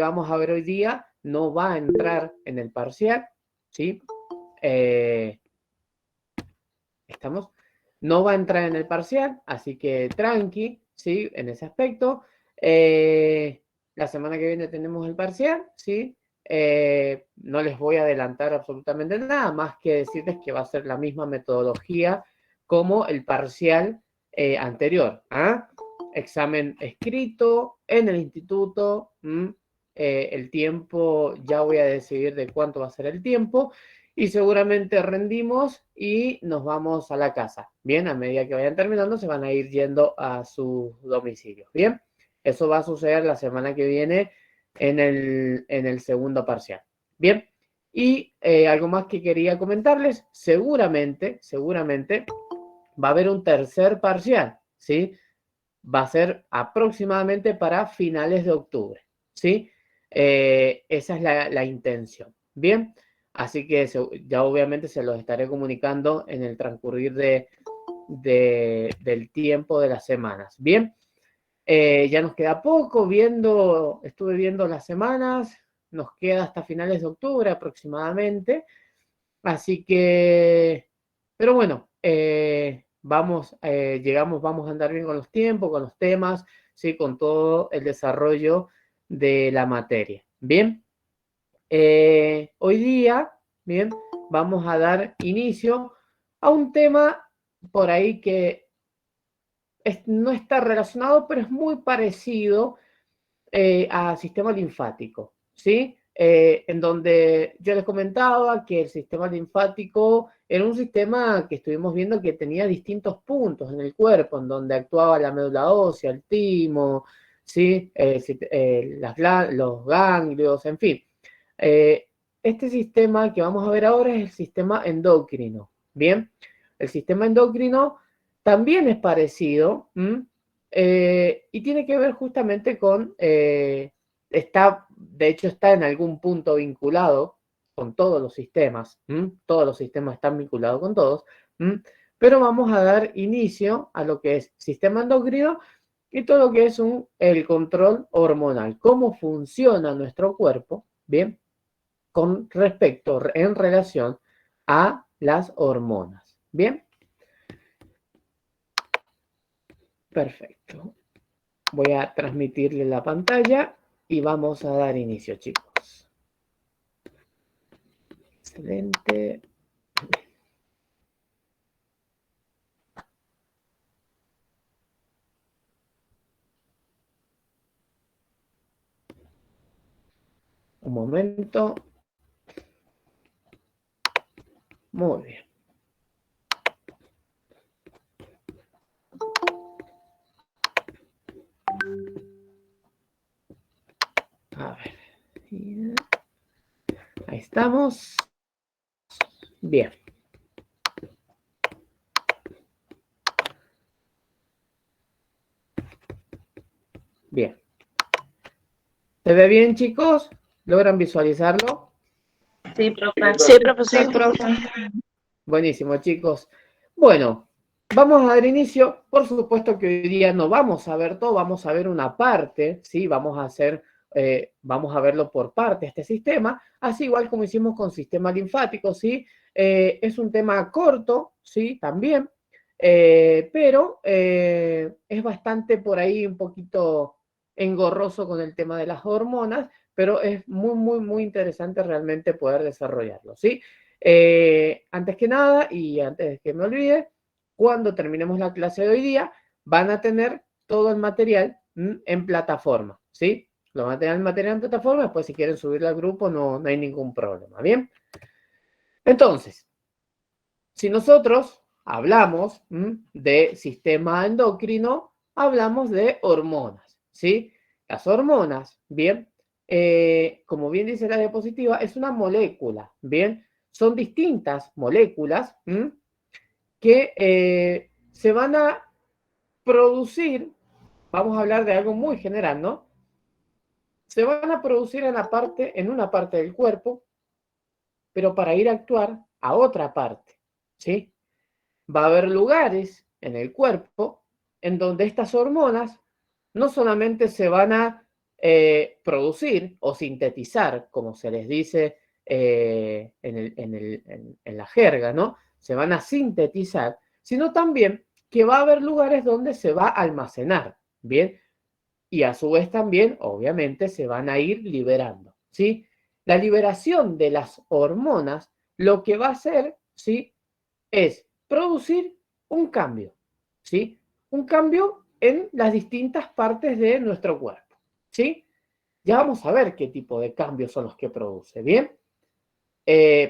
vamos a ver hoy día no va a entrar en el parcial, ¿sí? ¿Estamos? No va a entrar en el parcial, así que tranqui, ¿sí? En ese aspecto. La semana que viene tenemos el parcial, ¿sí? No les voy a adelantar absolutamente nada, más que decirles que va a ser la misma metodología como el parcial anterior. ¿Ah? Examen escrito en el instituto. El tiempo, ya voy a decidir de cuánto va a ser el tiempo. Y seguramente rendimos y nos vamos a la casa. Bien, a medida que vayan terminando, se van a ir yendo a sus domicilios. Bien, eso va a suceder la semana que viene en el segundo parcial. Bien, y algo más que quería comentarles, seguramente va a haber un tercer parcial, ¿sí? Va a ser aproximadamente para finales de octubre, ¿sí? Esa es la intención. Bien, así que ya obviamente se los estaré comunicando en el transcurrir del tiempo de las semanas. Bien, ya nos queda poco, estuve viendo las semanas, nos queda hasta finales de octubre aproximadamente, así que, pero bueno, vamos a andar bien con los tiempos, con los temas, ¿sí? Con todo el desarrollo de la materia. Bien, hoy día, bien, vamos a dar inicio a un tema por ahí que no está relacionado, pero es muy parecido a sistema linfático, ¿sí? En donde yo les comentaba que el sistema linfático era un sistema que estuvimos viendo que tenía distintos puntos en el cuerpo, en donde actuaba la médula ósea, el timo, ¿sí? Los ganglios, en fin. Eh, este sistema que vamos a ver ahora es el sistema endocrino, ¿bien? El sistema endocrino también es parecido, y tiene que ver justamente con, de hecho está en algún punto vinculado con todos los sistemas, todos los sistemas están vinculados con todos, pero vamos a dar inicio a lo que es sistema endocrino y todo lo que es el control hormonal, cómo funciona nuestro cuerpo, ¿bien? Con respecto, en relación a las hormonas, ¿bien? Perfecto. Voy a transmitirle la pantalla y vamos a dar inicio, chicos. Excelente. Un momento. Muy bien. A ver. Ahí estamos. Bien. Bien. ¿Se ve bien, chicos? ¿Logran visualizarlo? Sí, profe. Sí, profesor. Sí, profe. Buenísimo, chicos. Bueno, vamos a dar inicio. Por supuesto que hoy día no vamos a ver todo, vamos a ver una parte, ¿sí? Vamos a verlo por parte, este sistema, así igual como hicimos con sistema linfático, ¿sí? Es un tema corto, ¿sí? También, pero es bastante por ahí un poquito engorroso con el tema de las hormonas, pero es muy, muy, muy interesante realmente poder desarrollarlo, ¿sí? Antes que nada, y antes de que me olvide, cuando terminemos la clase de hoy día, van a tener todo el material en plataforma, ¿sí? Lo van a tener el material en plataforma, después si quieren subirlo al grupo no hay ningún problema, ¿bien? Entonces, si nosotros hablamos de sistema endocrino, hablamos de hormonas, ¿sí? Las hormonas, ¿bien? Como bien dice la diapositiva, es una molécula, ¿bien? Son distintas moléculas que se van a producir, vamos a hablar de algo muy general, ¿no? Se van a producir en una parte del cuerpo, pero para ir a actuar a otra parte, ¿sí? Va a haber lugares en el cuerpo en donde estas hormonas no solamente se van a producir o sintetizar, como se les dice en la jerga, ¿no? Se van a sintetizar, sino también que va a haber lugares donde se va a almacenar, ¿bien? Y a su vez también, obviamente, se van a ir liberando, ¿sí? La liberación de las hormonas lo que va a hacer, ¿sí? Es producir un cambio, ¿sí? Un cambio en las distintas partes de nuestro cuerpo, ¿sí? Ya vamos a ver qué tipo de cambios son los que produce, ¿bien?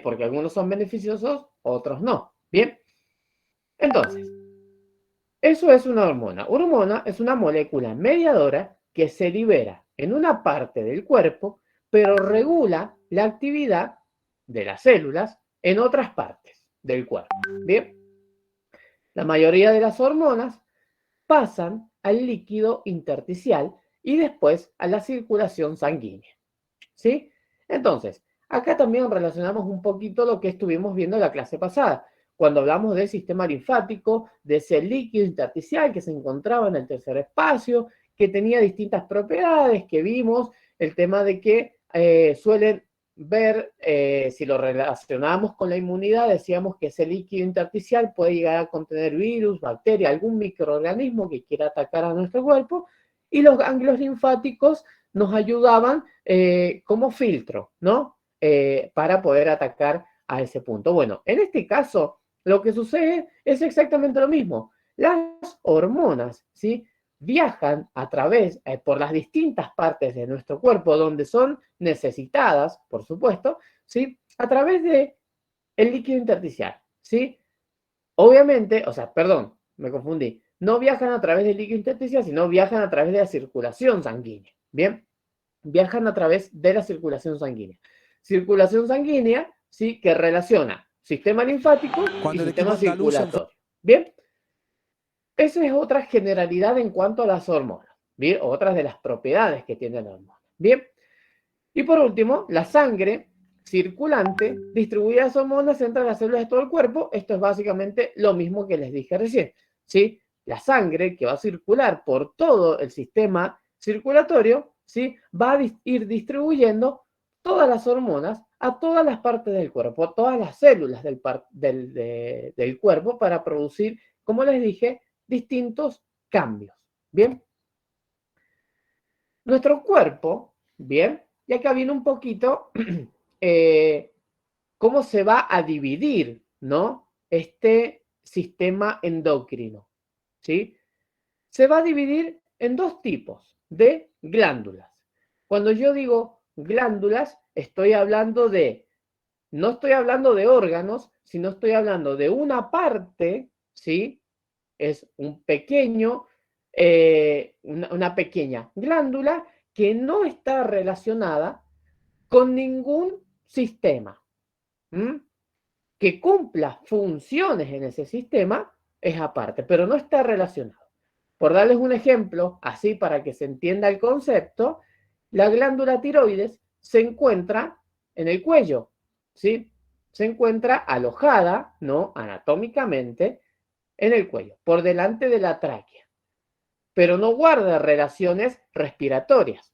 Porque algunos son beneficiosos, otros no, ¿bien? Entonces, eso es una hormona. Una hormona es una molécula mediadora que se libera en una parte del cuerpo, pero regula la actividad de las células en otras partes del cuerpo. Bien, la mayoría de las hormonas pasan al líquido intersticial y después a la circulación sanguínea. ¿Sí? Entonces, acá también relacionamos un poquito lo que estuvimos viendo en la clase pasada, cuando hablamos del sistema linfático, de ese líquido intersticial que se encontraba en el tercer espacio, que tenía distintas propiedades, que vimos el tema de que suelen ver, si lo relacionamos con la inmunidad, decíamos que ese líquido intersticial puede llegar a contener virus, bacteria, algún microorganismo que quiera atacar a nuestro cuerpo, y los ganglios linfáticos nos ayudaban como filtro, ¿no? Para poder atacar a ese punto. Bueno, en este caso, lo que sucede es exactamente lo mismo. Las hormonas, ¿sí? Viajan a través, por las distintas partes de nuestro cuerpo donde son necesitadas, por supuesto, ¿sí? A través de el líquido intersticial, ¿sí? Obviamente, o sea, perdón, me confundí. No viajan a través del líquido intersticial, sino viajan a través de la circulación sanguínea, ¿bien? Viajan a través de la circulación sanguínea. Circulación sanguínea, ¿sí? Que relaciona sistema linfático y Cuando el equipo sistema andaluz circulatorio. Bien, esa es otra generalidad en cuanto a las hormonas. Bien, otras de las propiedades que tiene la hormona. Bien, y por último, la sangre circulante distribuye las hormonas entre las células de todo el cuerpo. Esto es básicamente lo mismo que les dije recién, ¿sí? La sangre que va a circular por todo el sistema circulatorio, ¿sí? Va a ir distribuyendo todas las hormonas a todas las partes del cuerpo, a todas las células del cuerpo para producir, como les dije, distintos cambios. Bien, nuestro cuerpo, bien, y acá viene un poquito eh, cómo se va a dividir, ¿no? Este sistema endocrino, ¿sí? Se va a dividir en dos tipos de glándulas. Cuando yo digo glándulas, no estoy hablando de órganos, sino estoy hablando de una parte, ¿sí? Es un pequeño, una pequeña glándula que no está relacionada con ningún sistema. ¿Mm? Que cumpla funciones en ese sistema es aparte, pero no está relacionado. Por darles un ejemplo, así para que se entienda el concepto, la glándula tiroides se encuentra en el cuello, ¿sí? Se encuentra alojada, ¿no? Anatómicamente, en el cuello, por delante de la tráquea, pero no guarda relaciones respiratorias,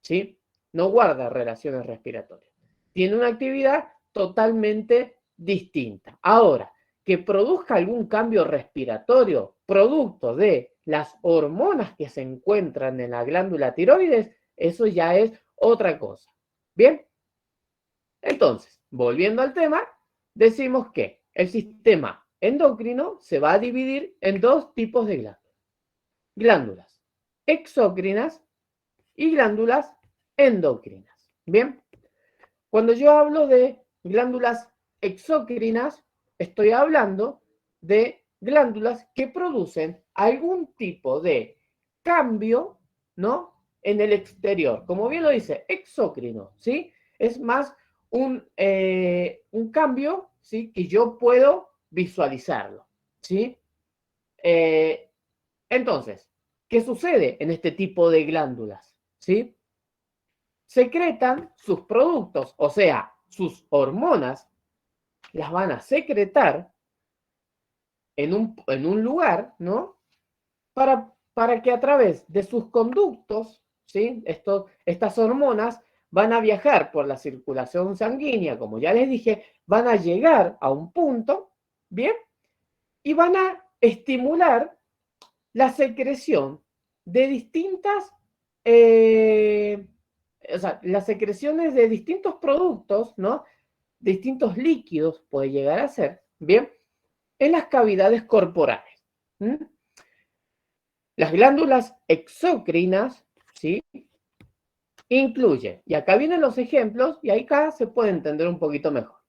¿sí? No guarda relaciones respiratorias. Tiene una actividad totalmente distinta. Ahora, que produzca algún cambio respiratorio producto de las hormonas que se encuentran en la glándula tiroides, eso ya es otra cosa. Bien, entonces, volviendo al tema, decimos que el sistema endocrino se va a dividir en dos tipos de glándulas. Glándulas exócrinas y glándulas endocrinas. Bien, cuando yo hablo de glándulas exócrinas, estoy hablando de glándulas que producen algún tipo de cambio, ¿no? En el exterior. Como bien lo dice, exócrino, ¿sí? Es más un cambio, ¿sí? Que yo puedo visualizarlo, ¿sí? Eh, entonces, ¿qué sucede en este tipo de glándulas? ¿Sí? Secretan sus productos, o sea, sus hormonas, las van a secretar en un lugar, ¿no? Para que a través de sus conductos, ¿sí? Estas hormonas van a viajar por la circulación sanguínea, como ya les dije, van a llegar a un punto, ¿bien? Y van a estimular la secreción de distintas, o sea, las secreciones de distintos productos, ¿no? Distintos líquidos puede llegar a ser, ¿bien? En las cavidades corporales. ¿Mm? Las glándulas exócrinas, ¿sí? Incluyen, y acá vienen los ejemplos, y acá se puede entender un poquito mejor.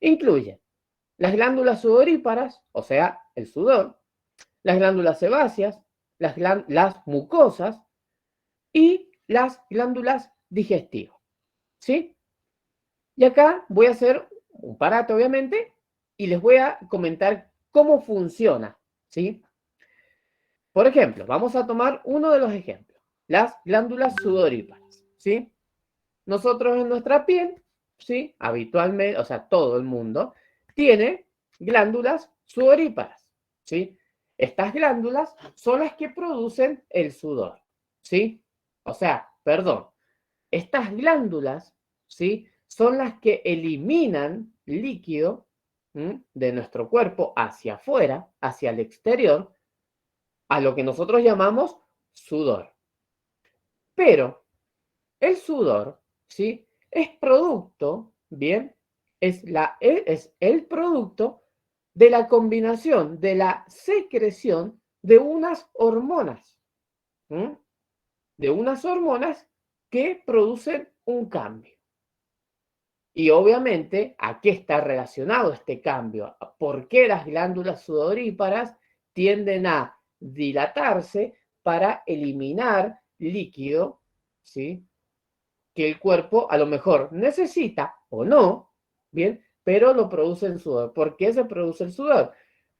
Incluyen las glándulas sudoríparas, o sea, el sudor, las glándulas sebáceas, las mucosas y las glándulas digestivas, ¿sí? Y acá voy a hacer un parate, obviamente, y les voy a comentar cómo funciona, ¿sí? Por ejemplo, vamos a tomar uno de los ejemplos, las glándulas sudoríparas, ¿sí? Nosotros en nuestra piel, ¿sí? Habitualmente, o sea, todo el mundo tiene glándulas sudoríparas, ¿sí? Estas glándulas son las que producen el sudor, ¿sí? O sea, perdón, estas glándulas, ¿sí? Son las que eliminan líquido, ¿m?, de nuestro cuerpo hacia afuera, hacia el exterior, a lo que nosotros llamamos sudor. Pero el sudor, ¿sí? Es producto, ¿bien? Es el producto de la combinación de la secreción de unas hormonas, ¿m?, de unas hormonas que producen un cambio. Y obviamente, ¿a qué está relacionado este cambio? ¿Por qué las glándulas sudoríparas tienden a dilatarse para eliminar líquido, ¿sí?, que el cuerpo a lo mejor necesita o no, ¿bien? Pero lo produce en sudor. ¿Por qué se produce el sudor?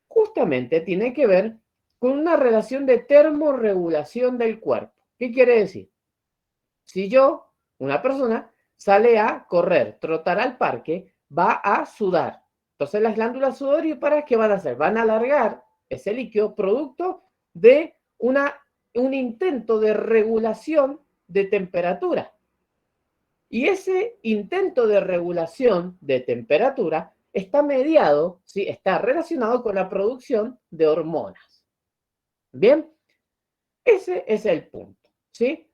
Justamente tiene que ver con una relación de termorregulación del cuerpo. ¿Qué quiere decir? Si yo, una persona, sale a correr, trotar al parque, va a sudar. Entonces las glándulas sudoríparas, ¿qué van a hacer? Van a alargar ese líquido producto de un intento de regulación de temperatura. Y ese intento de regulación de temperatura está mediado, ¿sí?, está relacionado con la producción de hormonas. Bien, ese es el punto, ¿sí?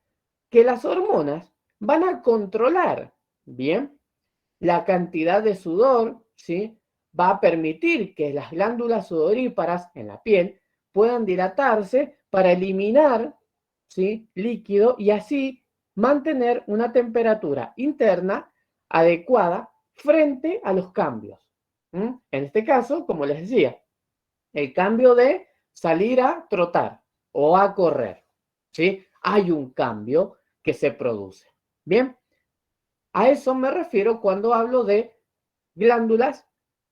Que las hormonas van a controlar, bien, la cantidad de sudor, ¿sí? Va a permitir que las glándulas sudoríparas en la piel puedan dilatarse para eliminar, ¿sí?, líquido y así mantener una temperatura interna adecuada frente a los cambios. ¿Mm? En este caso, como les decía, el cambio de salir a trotar o a correr, ¿sí? Hay un cambio que se produce. Bien, a eso me refiero cuando hablo de glándulas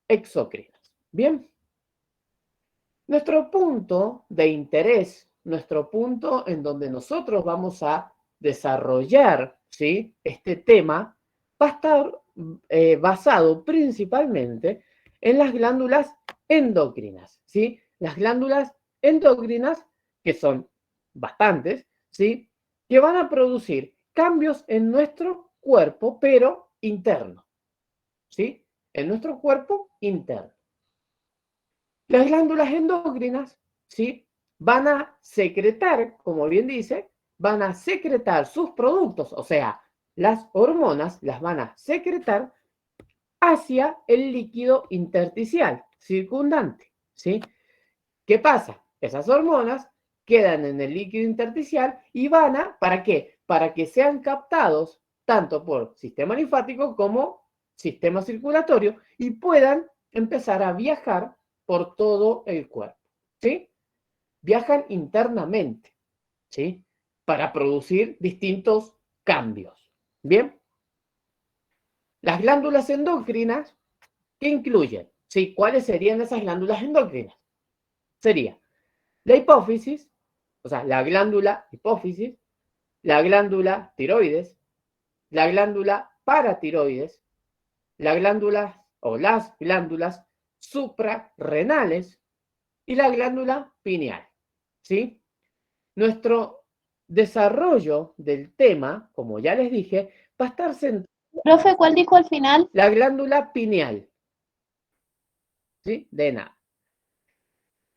exócrinas. Bien, nuestro punto de interés, nuestro punto en donde nosotros vamos a desarrollar, ¿sí?, este tema, va a estar basado principalmente en las glándulas endocrinas, ¿sí? Las glándulas endocrinas, que son bastantes, ¿sí?, que van a producir cambios en nuestro cuerpo, pero interno, ¿sí? En nuestro cuerpo interno. Las glándulas endocrinas, ¿sí?, van a secretar, como bien dice, van a secretar sus productos, o sea, las hormonas las van a secretar hacia el líquido intersticial circundante, ¿sí? ¿Qué pasa? Esas hormonas quedan en el líquido intersticial y van a, ¿para qué? Para que sean captados tanto por sistema linfático como sistema circulatorio y puedan empezar a viajar por todo el cuerpo, ¿sí? Viajan internamente, ¿sí? Para producir distintos cambios. Bien, las glándulas endocrinas, ¿qué incluyen? ¿Sí? ¿Cuáles serían esas glándulas endocrinas? Sería la hipófisis, o sea, la glándula hipófisis, la glándula tiroides, la glándula paratiroides, la glándula o las glándulas suprarrenales y la glándula pineal, ¿sí? Nuestro desarrollo del tema, como ya les dije, va a estar centrado Profe, ¿cuál dijo al final? la glándula pineal, ¿sí? De nada.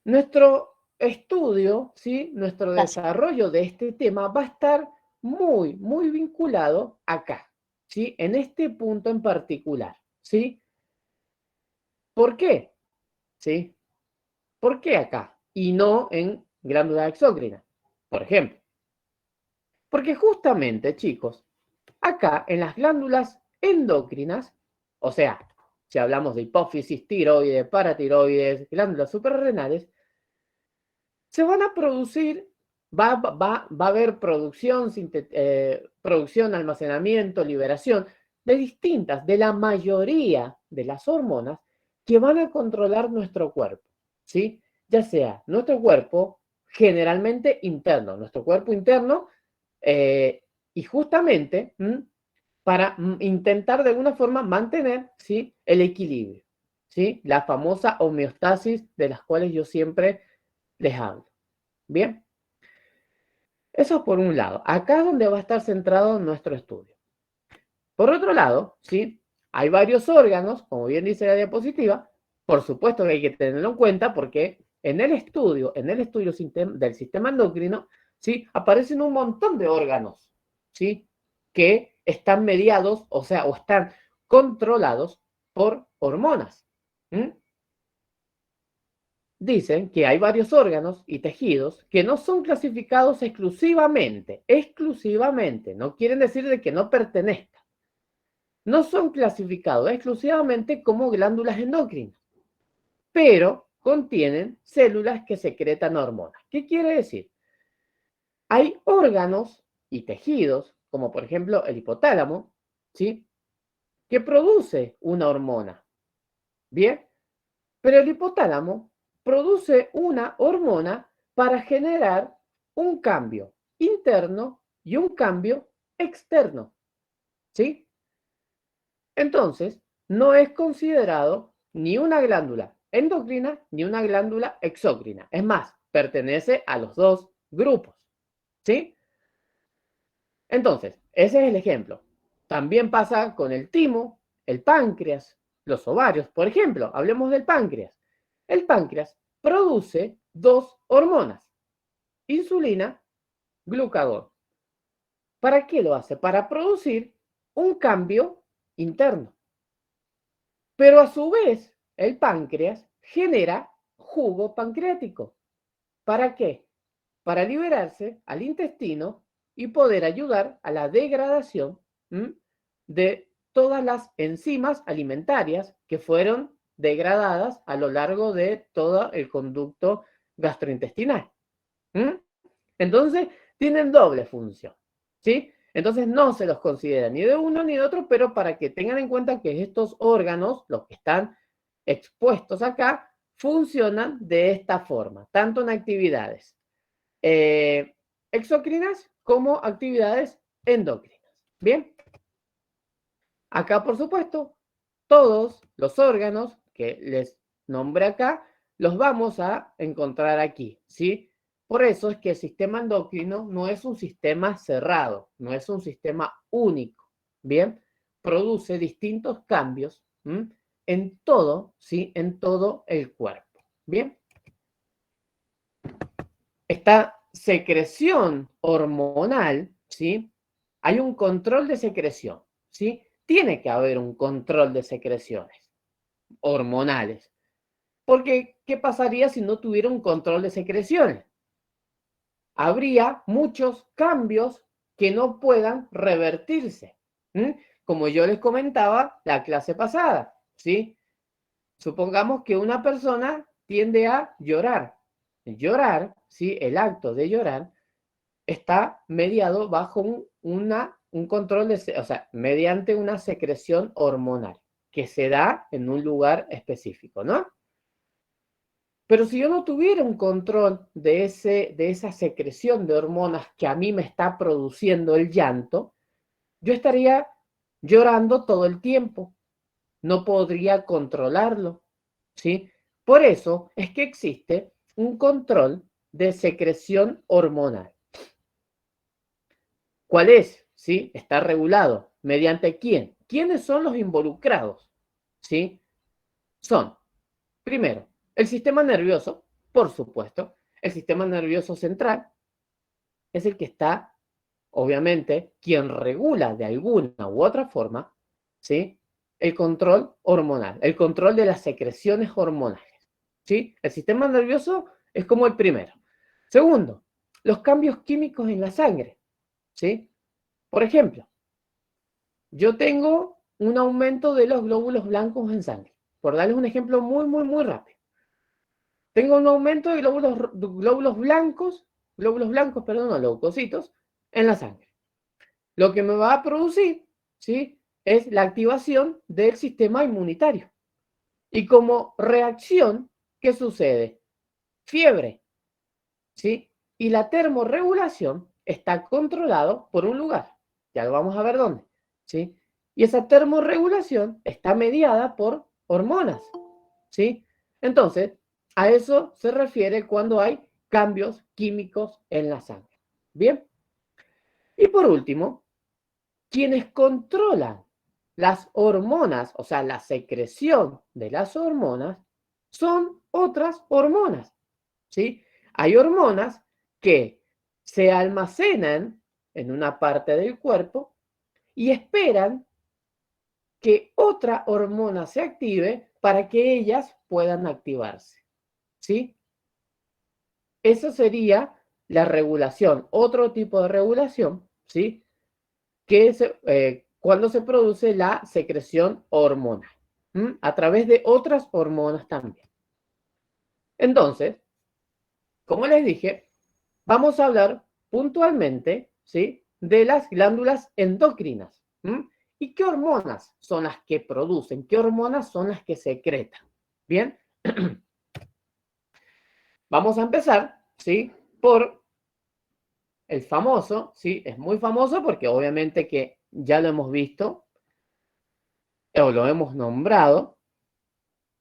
Nuestro estudio, ¿sí? Nuestro Gracias. desarrollo de este tema va a estar muy, muy vinculado acá, ¿sí? En este punto en particular, ¿sí? ¿Por qué? ¿Sí? ¿Por qué acá? Y no en glándula exócrina, por ejemplo. Porque justamente, chicos, acá en las glándulas endocrinas, o sea, si hablamos de hipófisis, tiroides, paratiroides, glándulas suprarrenales, se van a producir, va a haber producción, producción, almacenamiento, liberación de distintas, de la mayoría de las hormonas que van a controlar nuestro cuerpo, ¿sí? Ya sea nuestro cuerpo generalmente interno, nuestro cuerpo interno, y justamente para intentar de alguna forma mantener, ¿sí? El equilibrio, ¿sí? La famosa homeostasis de las cuales yo siempre les hablo. Bien, eso es por un lado. Acá es donde va a estar centrado nuestro estudio. Por otro lado, ¿sí? Hay varios órganos, como bien dice la diapositiva, por supuesto que hay que tenerlo en cuenta porque en el estudio del sistema endocrino, ¿sí? Aparecen un montón de órganos, ¿sí? Que están mediados, o sea, o están controlados por hormonas. ¿Mm? Dicen que hay varios órganos y tejidos que no son clasificados exclusivamente, no quieren decir de que no pertenezcan, no son clasificados exclusivamente como glándulas endocrinas, pero contienen células que secretan hormonas. ¿Qué quiere decir? Hay órganos y tejidos, como por ejemplo el hipotálamo, ¿sí? Que produce una hormona, ¿bien? Pero el hipotálamo produce una hormona para generar un cambio interno y un cambio externo, ¿sí? Entonces, no es considerado ni una glándula endocrina ni una glándula exócrina. Es más, pertenece a los dos grupos, ¿sí? Entonces, ese es el ejemplo. También pasa con el timo, el páncreas, los ovarios. Por ejemplo, hablemos del páncreas. El páncreas produce dos hormonas, insulina, glucagón. ¿Para qué lo hace? Para producir un cambio interno. Pero a su vez, el páncreas genera jugo pancreático. ¿Para qué? Para liberarse al intestino y poder ayudar a la degradación de todas las enzimas alimentarias que fueron degradadas a lo largo de todo el conducto gastrointestinal. Entonces, tienen doble función, ¿sí? Entonces, no se los considera ni de uno ni de otro, pero para que tengan en cuenta que estos órganos, los que están expuestos acá, funcionan de esta forma, tanto en actividades eh, exocrinas como actividades endocrinas. Bien, acá por supuesto, todos los órganos que les nombré acá, los vamos a encontrar aquí, ¿sí? Por eso es que el sistema endocrino no es un sistema cerrado, no es un sistema único, ¿bien? Produce distintos cambios en todo, ¿sí? En todo el cuerpo, ¿bien? Esta secreción hormonal, ¿sí? Hay un control de secreción, ¿sí? Tiene que haber un control de secreciones hormonales. Porque, ¿qué pasaría si no tuviera un control de secreciones? Habría muchos cambios que no puedan revertirse. Como yo les comentaba la clase pasada, ¿sí? Supongamos que una persona tiende a llorar. Llorar, ¿sí? El acto de llorar está mediado bajo un control o sea, mediante una secreción hormonal que se da en un lugar específico, ¿no? Pero si yo no tuviera un control de esa secreción de hormonas que a mí me está produciendo el llanto, yo estaría llorando todo el tiempo, no podría controlarlo, ¿sí? Por eso es que existe un control de secreción hormonal. ¿Cuál es? ¿Sí? Está regulado. ¿Mediante quién? ¿Quiénes son los involucrados? ¿Sí? Son, primero, el sistema nervioso, por supuesto. El sistema nervioso central es el que está, obviamente, quien regula de alguna u otra forma, ¿sí? El control hormonal, el control de las secreciones hormonales, ¿sí? El sistema nervioso es como el primero. Segundo, los cambios químicos en la sangre, ¿sí? Por ejemplo, yo tengo un aumento de los glóbulos blancos en sangre. Por darles un ejemplo muy rápido. Tengo un aumento de glóbulos blancos, perdón, o leucocitos, en la sangre. Lo que me va a producir, ¿sí? Es la activación del sistema inmunitario. Y como reacción, ¿qué sucede? Fiebre, ¿sí? Y la termorregulación está controlado por un lugar. Ya lo vamos a ver dónde, ¿sí? Y esa termorregulación está mediada por hormonas, ¿sí? Entonces, a eso se refiere cuando hay cambios químicos en la sangre. Bien. Y por último, quienes controlan las hormonas, o sea, la secreción de las hormonas, son otras hormonas, ¿sí? Hay hormonas que se almacenan en una parte del cuerpo y esperan que otra hormona se active para que ellas puedan activarse, ¿sí? Eso sería la regulación, otro tipo de regulación, ¿sí? Que es cuando se produce la secreción hormonal, a través de otras hormonas también. Entonces, como les dije, vamos a hablar puntualmente, ¿sí? De las glándulas endocrinas. ¿Y qué hormonas son las que producen? ¿Qué hormonas son las que secretan? Bien, vamos a empezar, ¿sí? Por el famoso, ¿sí? Es muy famoso porque obviamente que ya lo hemos visto o lo hemos nombrado,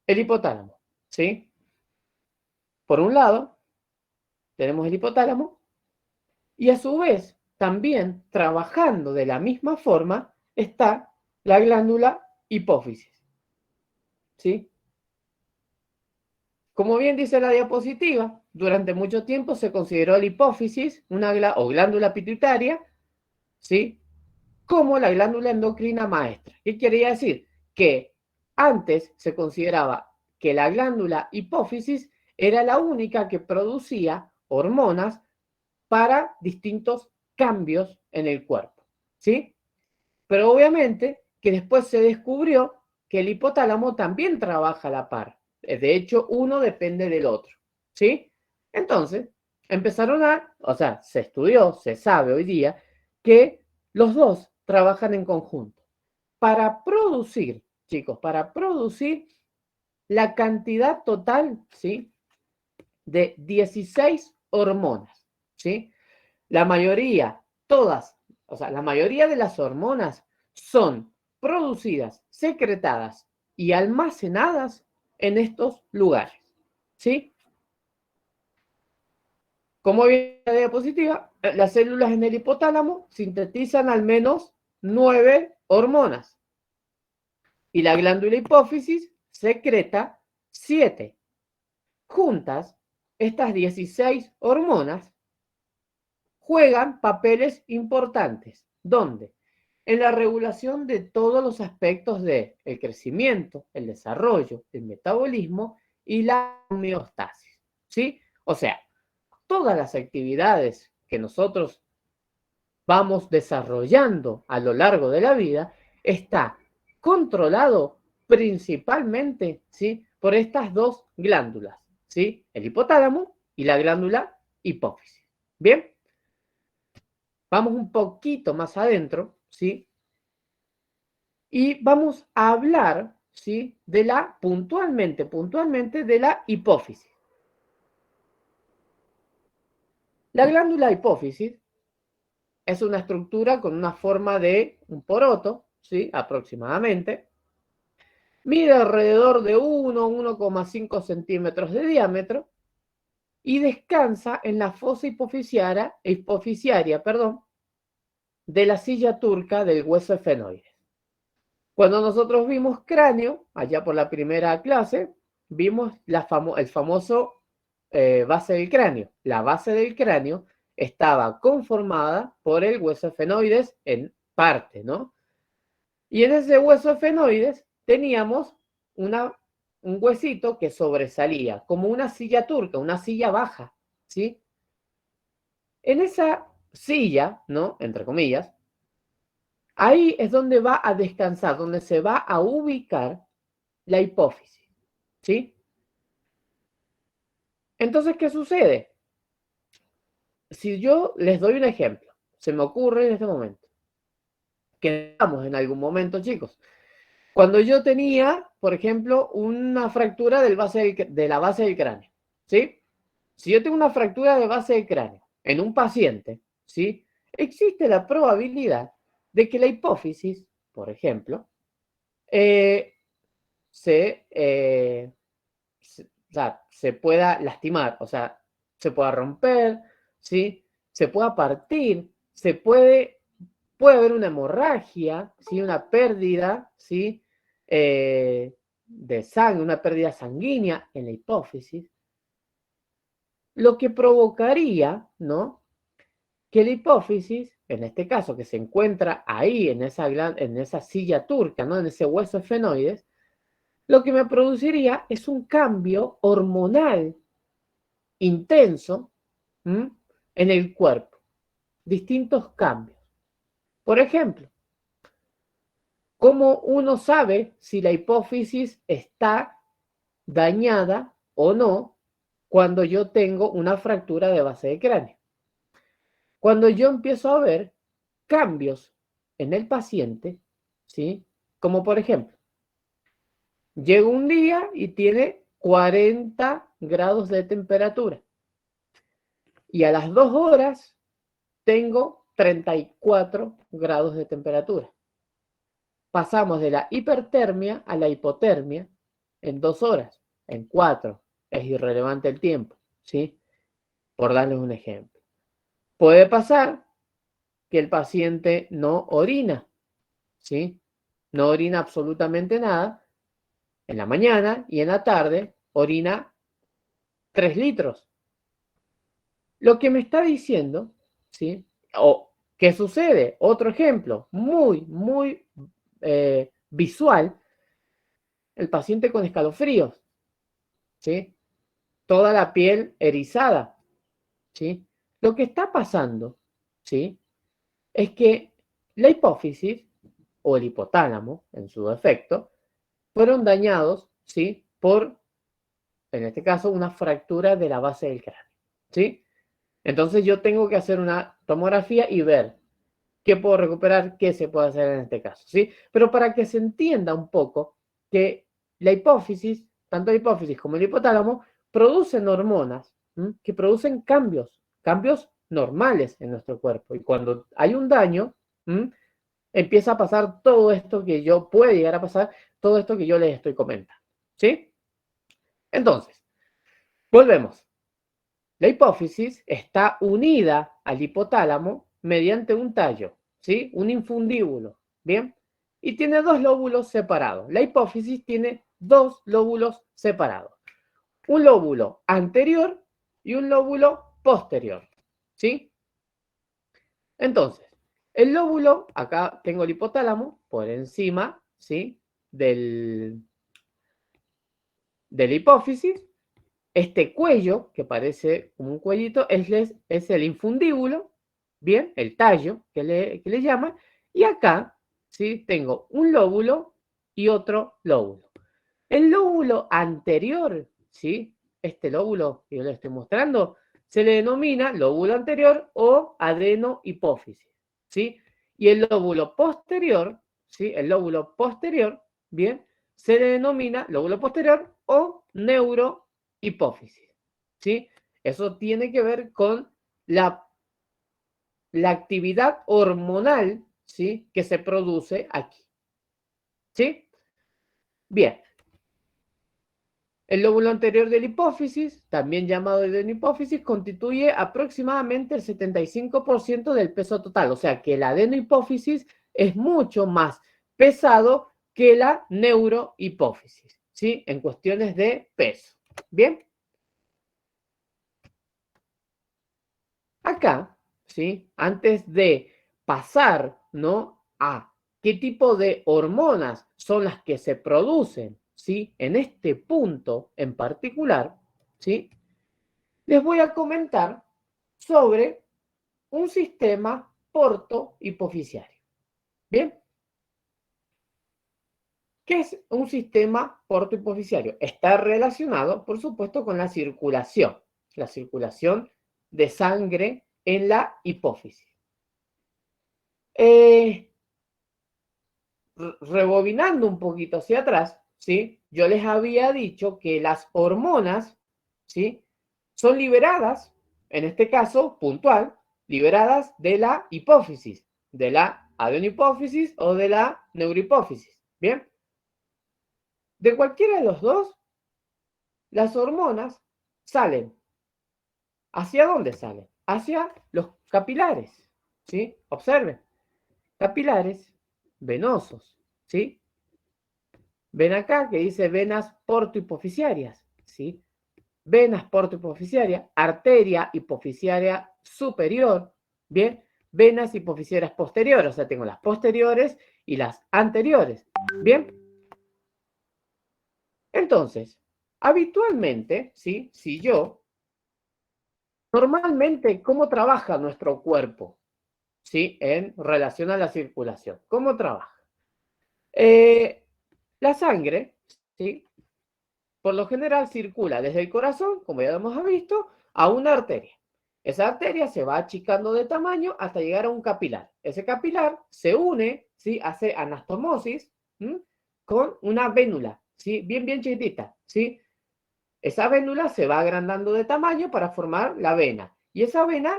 el hipotálamo, ¿sí? Por un lado, tenemos el hipotálamo y a su vez, también trabajando de la misma forma, está la glándula hipófisis, ¿sí? Como bien dice la diapositiva, durante mucho tiempo se consideró la hipófisis o glándula pituitaria, ¿sí? Como la glándula endocrina maestra. ¿Qué quería decir? Que antes se consideraba que la glándula hipófisis era la única que producía hormonas para distintos cambios en el cuerpo, ¿sí? Pero obviamente que después se descubrió que el hipotálamo también trabaja a la par. De hecho, uno depende del otro, ¿sí? Entonces, se estudió, se sabe hoy día que los dos trabajan en conjunto para producir, chicos, para producir la cantidad total, ¿sí? De 16 hormonas, ¿sí? La mayoría, todas, o sea, la mayoría de las hormonas son producidas, secretadas y almacenadas en estos lugares, ¿sí? Como viene la diapositiva, las células en el hipotálamo sintetizan al menos 9 hormonas y la glándula hipófisis secreta 7. Juntas, estas 16 hormonas juegan papeles importantes. ¿Dónde? En la regulación de todos los aspectos del crecimiento, el desarrollo, el metabolismo y la homeostasis, ¿sí? O sea, todas las actividades que nosotros vamos desarrollando a lo largo de la vida está controlado principalmente, ¿sí? Por estas dos glándulas, ¿sí? El hipotálamo y la glándula hipófisis. ¿Bien? Vamos un poquito más adentro, ¿sí? Y vamos a hablar, ¿sí? Puntualmente de la hipófisis. La glándula hipófisis es una estructura con una forma de un poroto, ¿sí? Aproximadamente. Mide alrededor de 1,5 centímetros de diámetro y descansa en la fosa hipofisiaria, de la silla turca del hueso efenoide. Cuando nosotros vimos cráneo, allá por la primera clase, vimos el famoso base del cráneo. La base del cráneo estaba conformada por el hueso efenoides en parte, ¿no? Y en ese hueso efenoides teníamos un huesito que sobresalía, como una silla turca, una silla baja, ¿sí? En esa silla, ¿no? Entre comillas, ahí es donde va a descansar, donde se va a ubicar la hipófisis, ¿sí? Entonces, ¿qué sucede? Si yo les doy un ejemplo, se me ocurre en este momento, que estamos en algún momento, chicos, cuando yo tenía, por ejemplo, una fractura de la base del cráneo, ¿sí? Si yo tengo una fractura de base del cráneo en un paciente, ¿sí? Existe la probabilidad de que la hipófisis, por ejemplo, eh, o sea, se pueda lastimar, o sea, se pueda romper, ¿sí? Se pueda partir, puede haber una hemorragia, ¿sí? Una pérdida, ¿sí? De sangre, una pérdida sanguínea en la hipófisis, lo que provocaría, ¿no? Que la hipófisis, en este caso que se encuentra ahí en esa silla turca, ¿no? En ese hueso efenoides, lo que me produciría es un cambio hormonal intenso, ¿m? En el cuerpo, distintos cambios. Por ejemplo, ¿cómo uno sabe si la hipófisis está dañada o no cuando yo tengo una fractura de base de cráneo? Cuando yo empiezo a ver cambios en el paciente, ¿sí? Como por ejemplo, llega un día y tiene 40 grados de temperatura y a las 2 horas tengo 34 grados de temperatura. Pasamos de la hipertermia a la hipotermia en 2 horas, en 4. Es irrelevante el tiempo, ¿sí? Por darles un ejemplo. Puede pasar que el paciente no orina, ¿sí? No orina absolutamente nada en la mañana y en la tarde orina 3 litros. Lo que me está diciendo, ¿sí? O, ¿qué sucede? Otro ejemplo, muy visual, el paciente con escalofríos, ¿sí? Toda la piel erizada, ¿sí? Lo que está pasando, ¿sí? Es que la hipófisis o el hipotálamo, en su defecto, fueron dañados, ¿sí? Por, en este caso, una fractura de la base del cráneo, ¿sí? Entonces yo tengo que hacer una tomografía y ver qué puedo recuperar, qué se puede hacer en este caso, ¿sí? Pero para que se entienda un poco que la hipófisis, tanto la hipófisis como el hipotálamo, producen hormonas, ¿m? Que producen cambios normales en nuestro cuerpo. Y cuando hay un daño, ¿m? Empieza a pasar todo esto que yo puede llegar a pasar, todo esto que yo les estoy comentando, ¿sí? Entonces, volvemos. La hipófisis está unida al hipotálamo mediante un tallo, ¿sí? Un infundíbulo, ¿bien? Y tiene 2 lóbulos separados. La hipófisis tiene 2 lóbulos separados. Un lóbulo anterior y un lóbulo posterior, ¿sí? Entonces, el lóbulo, acá tengo el hipotálamo por encima, ¿sí? De la hipófisis. Este cuello, que parece como un cuellito, es el infundíbulo, bien, el tallo que le llaman, y acá, ¿sí? Tengo un lóbulo y otro lóbulo. El lóbulo anterior, ¿sí? Este lóbulo que yo le estoy mostrando, se le denomina lóbulo anterior o adenohipófisis, ¿sí? Y el lóbulo posterior, ¿sí? El lóbulo posterior, bien, se le denomina lóbulo posterior o neurohipófisis, ¿sí? Eso tiene que ver con la actividad hormonal, ¿sí? Que se produce aquí, ¿sí? Bien. El lóbulo anterior de la hipófisis, también llamado adenohipófisis, constituye aproximadamente el 75% del peso total. O sea que la adenohipófisis es mucho más pesado que la neurohipófisis, ¿sí? En cuestiones de peso. ¿Bien? Acá, ¿sí? Antes de pasar, ¿no? A qué tipo de hormonas son las que se producen, ¿sí? En este punto en particular, ¿sí? Les voy a comentar sobre un sistema porto-hipofisiario. ¿Bien? ¿Qué es un sistema porto-hipofisiario? Está relacionado, por supuesto, con la circulación de sangre en la hipófisis. Rebobinando un poquito hacia atrás, ¿sí? Yo les había dicho que las hormonas, ¿sí? Son liberadas, en este caso puntual, liberadas de la hipófisis, de la adenohipófisis o de la neurohipófisis. ¿Bien? De cualquiera de los dos, las hormonas salen. ¿Hacia dónde salen? Hacia los capilares, ¿sí? Observen, capilares venosos, ¿sí? Ven acá que dice venas portohipofisiarias, ¿sí? Venas portohipofisiarias, arteria hipofisiaria superior, ¿bien? Venas hipofisiarias posteriores, o sea, tengo las posteriores y las anteriores, ¿bien? Entonces, habitualmente, ¿sí? Si yo, normalmente, ¿cómo trabaja nuestro cuerpo? ¿Sí? En relación a la circulación. ¿Cómo trabaja? La sangre, ¿sí? Por lo general circula desde el corazón, como ya hemos visto, a una arteria. Esa arteria se va achicando de tamaño hasta llegar a un capilar. Ese capilar se une, ¿sí? Hace anastomosis, ¿m? Con una vénula, ¿sí? Bien chiquitita, ¿sí? Esa vénula se va agrandando de tamaño para formar la vena. Y esa vena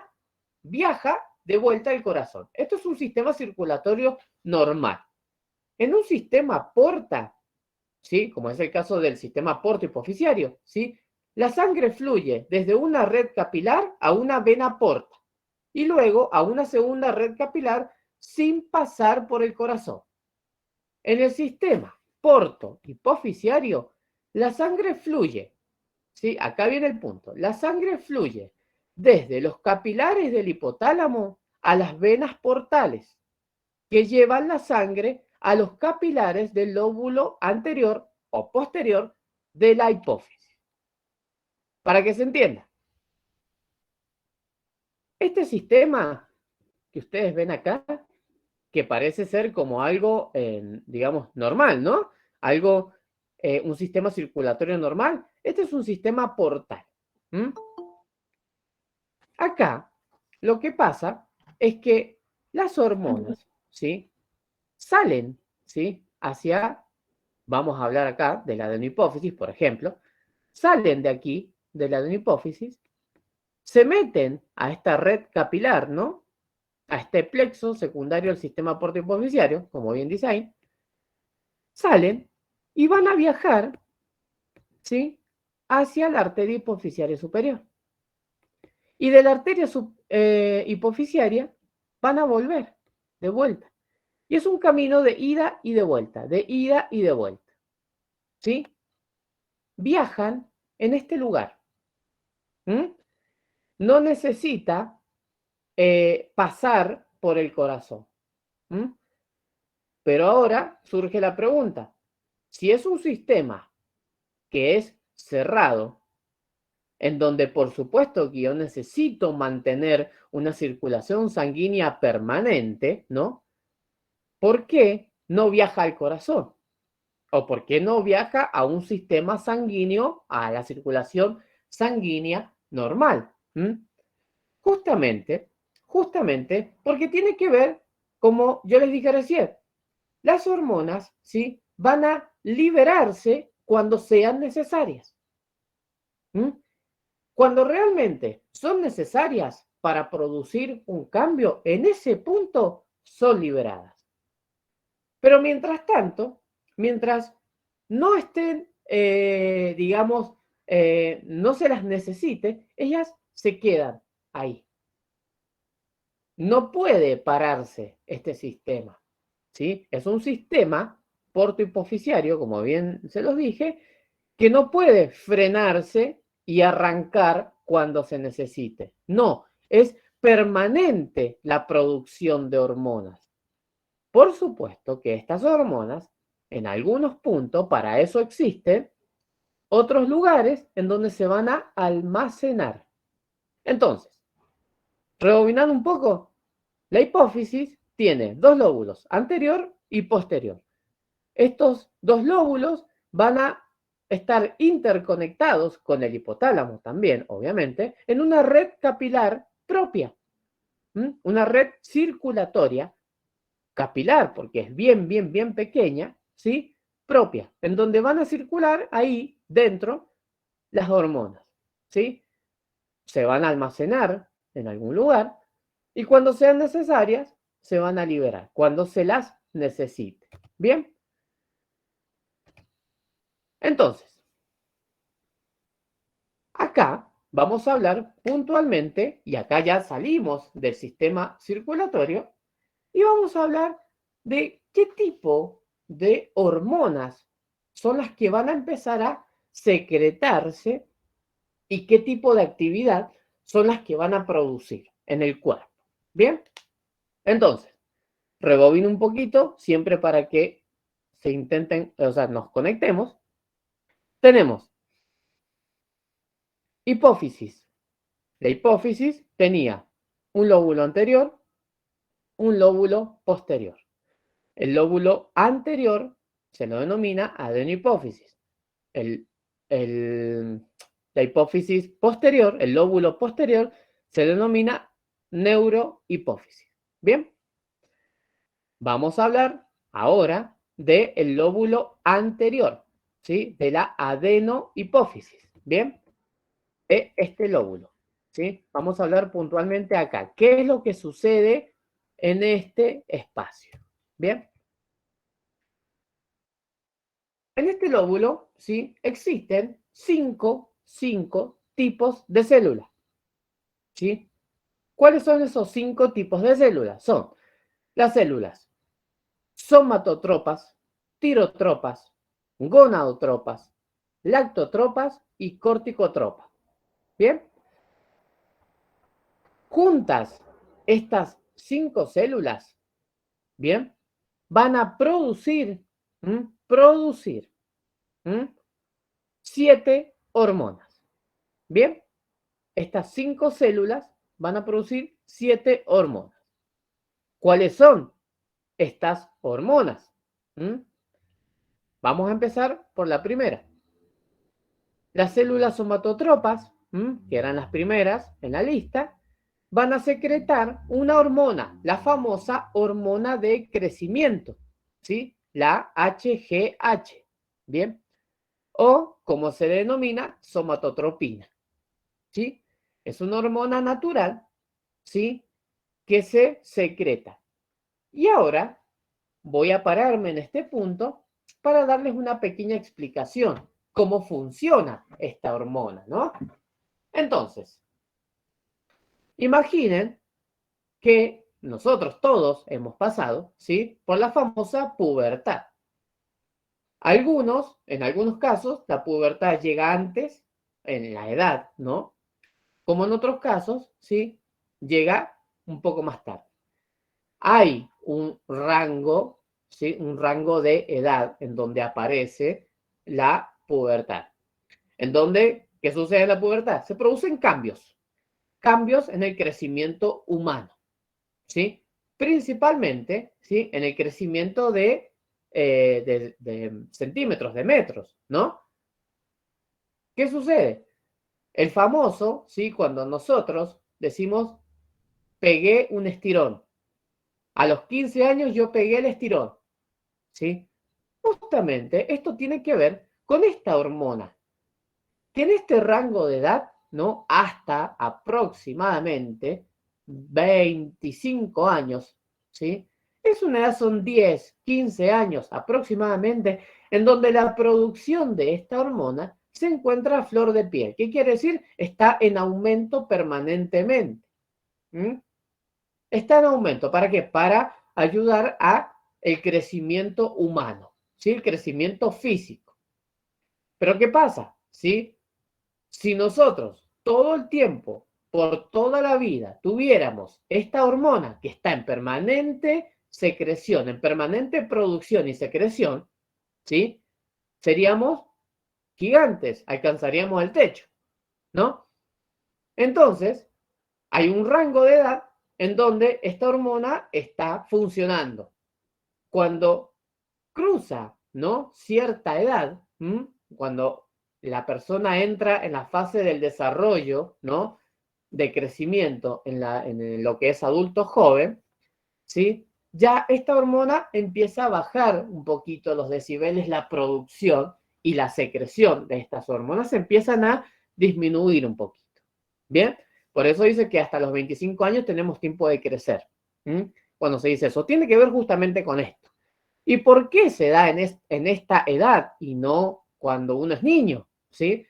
viaja de vuelta al corazón. Esto es un sistema circulatorio normal. En un sistema porta, ¿sí? Como es el caso del sistema porto-hipofisiario, ¿sí? La sangre fluye desde una red capilar a una vena porta y luego a una segunda red capilar sin pasar por el corazón. En el sistema porto-hipofisiario, la sangre fluye, ¿sí? Acá viene el punto. La sangre fluye desde los capilares del hipotálamo a las venas portales, que llevan la sangre a los capilares del lóbulo anterior o posterior de la hipófisis. Para que se entienda, este sistema que ustedes ven acá, que parece ser como algo, digamos, normal, ¿no? Algo, un sistema circulatorio normal. Este es un sistema portal. ¿Mm? Acá, lo que pasa es que las hormonas, ¿sí? Salen, ¿sí? Hacia, vamos a hablar acá de la adenohipófisis, por ejemplo, salen de aquí, de la adenohipófisis, se meten a esta red capilar, ¿no? A este plexo secundario del sistema portohipofisiario, como bien dice ahí, salen y van a viajar, ¿sí? Hacia la arteria hipofisiaria superior. Y de la arteria hipofisiaria van a volver de vuelta. Y es un camino de ida y de vuelta, de ida y de vuelta. ¿Sí? Viajan en este lugar. ¿Mm? No necesita pasar por el corazón. ¿Mm? Pero ahora surge la pregunta, si es un sistema que es cerrado, en donde por supuesto que yo necesito mantener una circulación sanguínea permanente, ¿no? ¿Por qué no viaja al corazón? ¿O por qué no viaja a un sistema sanguíneo, a la circulación sanguínea normal? ¿Mm? Justamente, justamente porque tiene que ver, como yo les dije recién, las hormonas, ¿sí? Van a liberarse cuando sean necesarias. ¿Mm? Cuando realmente son necesarias para producir un cambio, en ese punto son liberadas. Pero mientras tanto, mientras no estén digamos, no se las necesite, ellas se quedan ahí. No puede pararse este sistema, ¿sí? Es un sistema portohipoficiario, como bien se los dije, que no puede frenarse y arrancar cuando se necesite. No, es permanente la producción de hormonas. Por supuesto que estas hormonas, en algunos puntos, para eso existen otros lugares en donde se van a almacenar. Entonces, rebobinando un poco, la hipófisis tiene dos lóbulos, anterior y posterior. Estos dos lóbulos van a estar interconectados con el hipotálamo también, obviamente, en una red capilar propia, una red circulatoria capilar, porque es bien pequeña, ¿sí? Propia, en donde van a circular ahí dentro las hormonas, ¿sí? Se van a almacenar en algún lugar y cuando sean necesarias se van a liberar, cuando se las necesite. ¿Bien? Entonces, acá vamos a hablar puntualmente, y acá ya salimos del sistema circulatorio, y vamos a hablar de qué tipo de hormonas son las que van a empezar a secretarse y qué tipo de actividad son las que van a producir en el cuerpo. ¿Bien? Entonces, rebobino un poquito, siempre para que se intenten, o sea, nos conectemos. Tenemos hipófisis. La hipófisis tenía un lóbulo anterior, un lóbulo posterior. El lóbulo anterior se lo denomina adenohipófisis. El, la hipófisis posterior, el lóbulo posterior, se denomina neurohipófisis. ¿Bien? Vamos a hablar ahora del lóbulo anterior, ¿sí? De la adenohipófisis. ¿Bien? De este lóbulo, ¿sí? Vamos a hablar puntualmente acá. ¿Qué es lo que sucede en este espacio? ¿Bien? En este lóbulo, ¿sí? Existen cinco tipos de células, ¿sí? ¿Cuáles son esos 5 tipos de células? Son las células somatotropas, tirotropas, gonadotropas, lactotropas y corticotropas. ¿Bien? Juntas estas 5 células, ¿bien? Van a producir, producir 7 hormonas. ¿Bien? Estas 5 células van a producir 7 hormonas. ¿Cuáles son estas hormonas? Vamos a empezar por la primera. Las células somatotropas, que eran las primeras en la lista, van a secretar una hormona, la famosa hormona de crecimiento, ¿sí? La HGH, ¿bien? O, como se denomina, somatotropina, ¿sí? Es una hormona natural, ¿sí? Que se secreta. Y ahora voy a pararme en este punto para darles una pequeña explicación, cómo funciona esta hormona, ¿no? Entonces, imaginen que nosotros todos hemos pasado, ¿sí? Por la famosa pubertad. En algunos casos, la pubertad llega antes, en la edad, ¿no? Como en otros casos, ¿sí? Llega un poco más tarde. Hay un rango, ¿sí? Un rango de edad en donde aparece la pubertad. En donde, ¿qué sucede en la pubertad? Se producen cambios en el crecimiento humano, ¿sí? Principalmente, ¿sí? En el crecimiento de centímetros, de metros, ¿no? ¿Qué sucede? El famoso, ¿sí? Cuando nosotros decimos, pegué un estirón. A los 15 años yo pegué el estirón, ¿sí? Justamente esto tiene que ver con esta hormona, que en este rango de edad, ¿no? Hasta aproximadamente 25 años, ¿sí? Es una edad, son 10, 15 años aproximadamente, en donde la producción de esta hormona se encuentra a flor de piel. ¿Qué quiere decir? Está en aumento permanentemente. ¿Mm? Está en aumento. ¿Para qué? Para ayudar a el crecimiento humano, ¿sí? El crecimiento físico. Pero ¿qué pasa? ¿Sí? Si nosotros todo el tiempo, por toda la vida, tuviéramos esta hormona que está en permanente secreción, en permanente producción y secreción, ¿sí? Seríamos gigantes, alcanzaríamos el techo, ¿no? Entonces, hay un rango de edad en donde esta hormona está funcionando. Cuando cruza, ¿no? Cierta edad, cuando la persona entra en la fase del desarrollo, ¿no? De crecimiento en lo que es adulto joven, ¿sí? Ya esta hormona empieza a bajar un poquito los decibeles, la producción y la secreción de estas hormonas empiezan a disminuir un poquito. ¿Bien? Por eso dice que hasta los 25 años tenemos tiempo de crecer. Cuando se dice eso, tiene que ver justamente con esto. ¿Y por qué se da en esta edad y no cuando uno es niño? ¿Sí?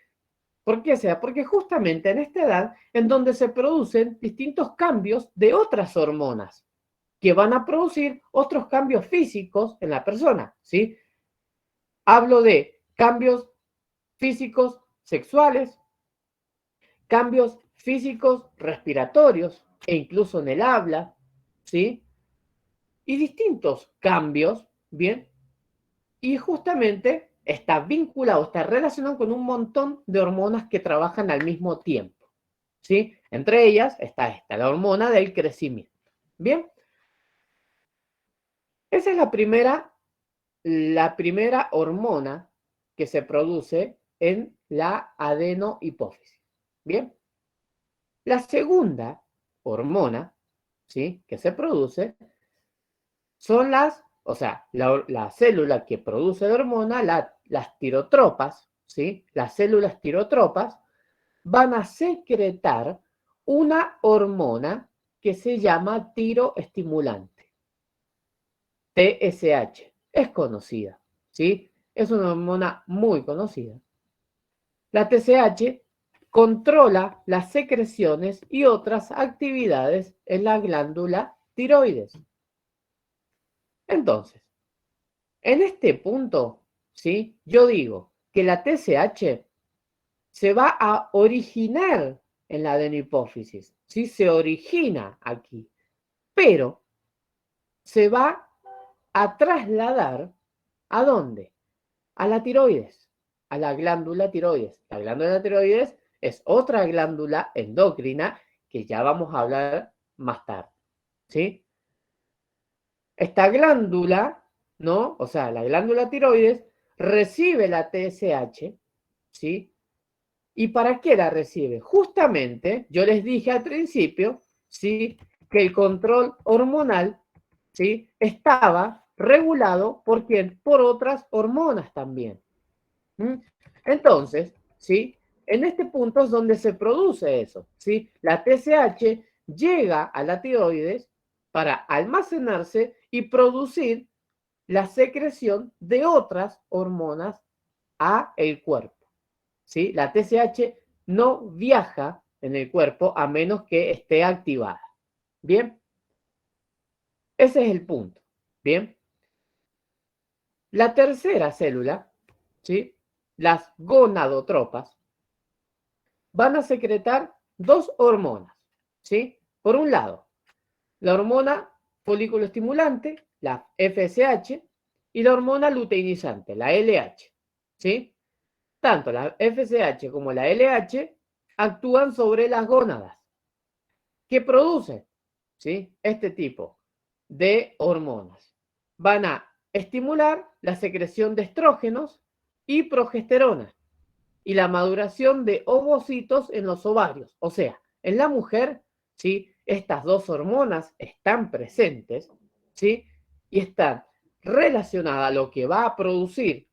¿Por qué se da? Porque justamente en esta edad en donde se producen distintos cambios de otras hormonas que van a producir otros cambios físicos en la persona, ¿sí? Hablo de cambios físicos sexuales, cambios físicos respiratorios e incluso en el habla, ¿sí? Y distintos cambios, ¿bien? Y justamente está vinculado, está relacionado con un montón de hormonas que trabajan al mismo tiempo, ¿sí? Entre ellas está esta, la hormona del crecimiento, ¿bien? Esa es la primera hormona que se produce en la adenohipófisis, ¿bien? La segunda hormona, ¿sí? Que se produce son la célula que produce la hormona, las tirotropas, ¿sí? Las células tirotropas van a secretar una hormona que se llama tiroestimulante, TSH. Es conocida, ¿sí? Es una hormona muy conocida. La TSH controla las secreciones y otras actividades en la glándula tiroides. Entonces, en este punto, ¿sí? Yo digo que la TSH se va a originar en la adenohipófisis, ¿sí? Se origina aquí, pero se va a trasladar ¿a dónde? A la tiroides, a la glándula tiroides. La glándula tiroides es otra glándula endocrina que ya vamos a hablar más tarde, ¿sí? Esta glándula, ¿no? O sea, la glándula tiroides recibe la TSH, ¿sí? ¿Y para qué la recibe? Justamente, yo les dije al principio, ¿sí? Que el control hormonal, ¿sí? Estaba regulado ¿por quién? Por otras hormonas también. Entonces, ¿sí? En este punto es donde se produce eso, ¿sí? La TSH llega a la tiroides para almacenarse y producir la secreción de otras hormonas a el cuerpo, ¿sí? La TSH no viaja en el cuerpo a menos que esté activada. ¿Bien? Ese es el punto. ¿Bien? La tercera célula, ¿sí? Las gonadotropas, van a secretar dos hormonas, ¿sí? Por un lado, la hormona folículo estimulante, la FSH, y la hormona luteinizante, la LH, ¿sí? Tanto la FSH como la LH actúan sobre las gónadas, que producen, ¿sí? Este tipo de hormonas. Van a estimular la secreción de estrógenos y progesterona y la maduración de ovocitos en los ovarios. O sea, en la mujer, ¿sí? Estas dos hormonas están presentes, ¿sí? Y están relacionadas a lo que va a producir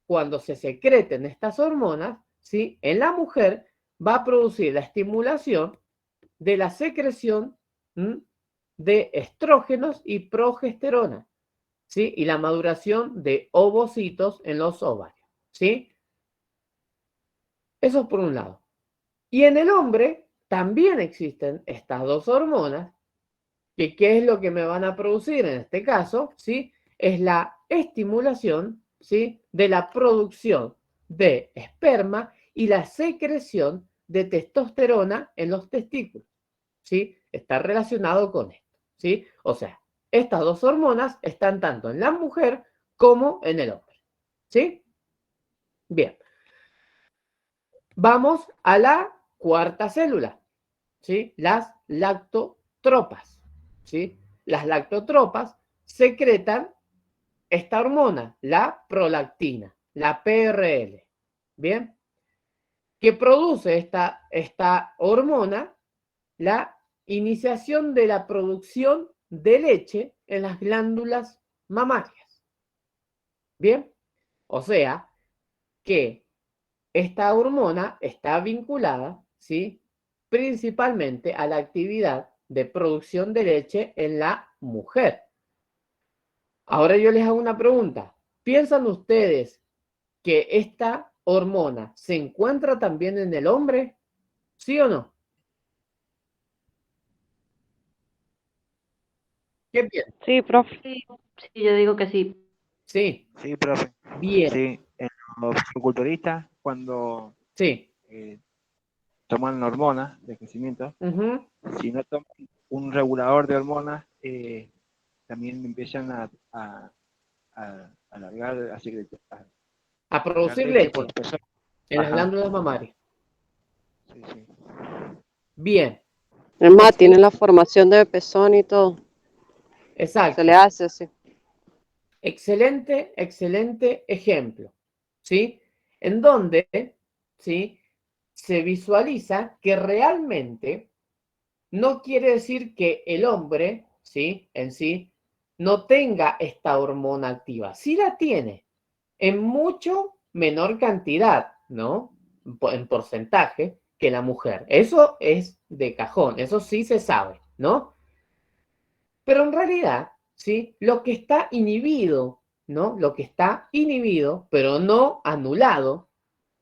cuando se secreten estas hormonas, ¿sí? En la mujer va a producir la estimulación de la secreción de estrógenos y progesterona, ¿sí? Y la maduración de ovocitos en los ovarios, ¿sí? Eso por un lado. Y en el hombre también existen estas dos hormonas, que ¿qué es lo que me van a producir en este caso? ¿Sí? Es la estimulación, ¿sí? De la producción de esperma y la secreción de testosterona en los testículos, ¿sí? Está relacionado con esto, ¿sí? O sea, estas dos hormonas están tanto en la mujer como en el hombre, ¿sí? Bien, vamos a la cuarta célula, ¿sí? Las lactotropas, ¿sí? Las lactotropas secretan esta hormona, la prolactina, la PRL, ¿bien? Que produce esta hormona la iniciación de la producción de leche en las glándulas mamarias, ¿bien? O sea, que esta hormona está vinculada, ¿sí? Principalmente a la actividad de producción de leche en la mujer. Ahora yo les hago una pregunta. ¿Piensan ustedes que esta hormona se encuentra también en el hombre? ¿Sí o no? ¿Qué piensan? Sí, profe. Sí, sí, yo digo que sí. Sí, Sí, profe. bien, Sí, en los fisiculturistas, cuando sí. toman hormonas de crecimiento, Ujú. si no toman un regulador de hormonas, también empiezan a alargar, A alargar producir leche por leche los pezones. en las Ajá, glándulas mamarias. sí, sí. Bien, Es más, tiene excelente, la formación de pezón y todo. Se le exacto. hace así. Excelente, excelente ejemplo, ¿sí? En donde, ¿sí? Se visualiza que realmente no quiere decir que el hombre, ¿sí? En sí, no tenga esta hormona activa. Sí la tiene, en mucho menor cantidad, ¿no? En porcentaje que la mujer. Eso es de cajón, eso sí se sabe, ¿no? Pero en realidad, ¿sí? Lo que está inhibido, ¿no? Lo que está inhibido, pero no anulado,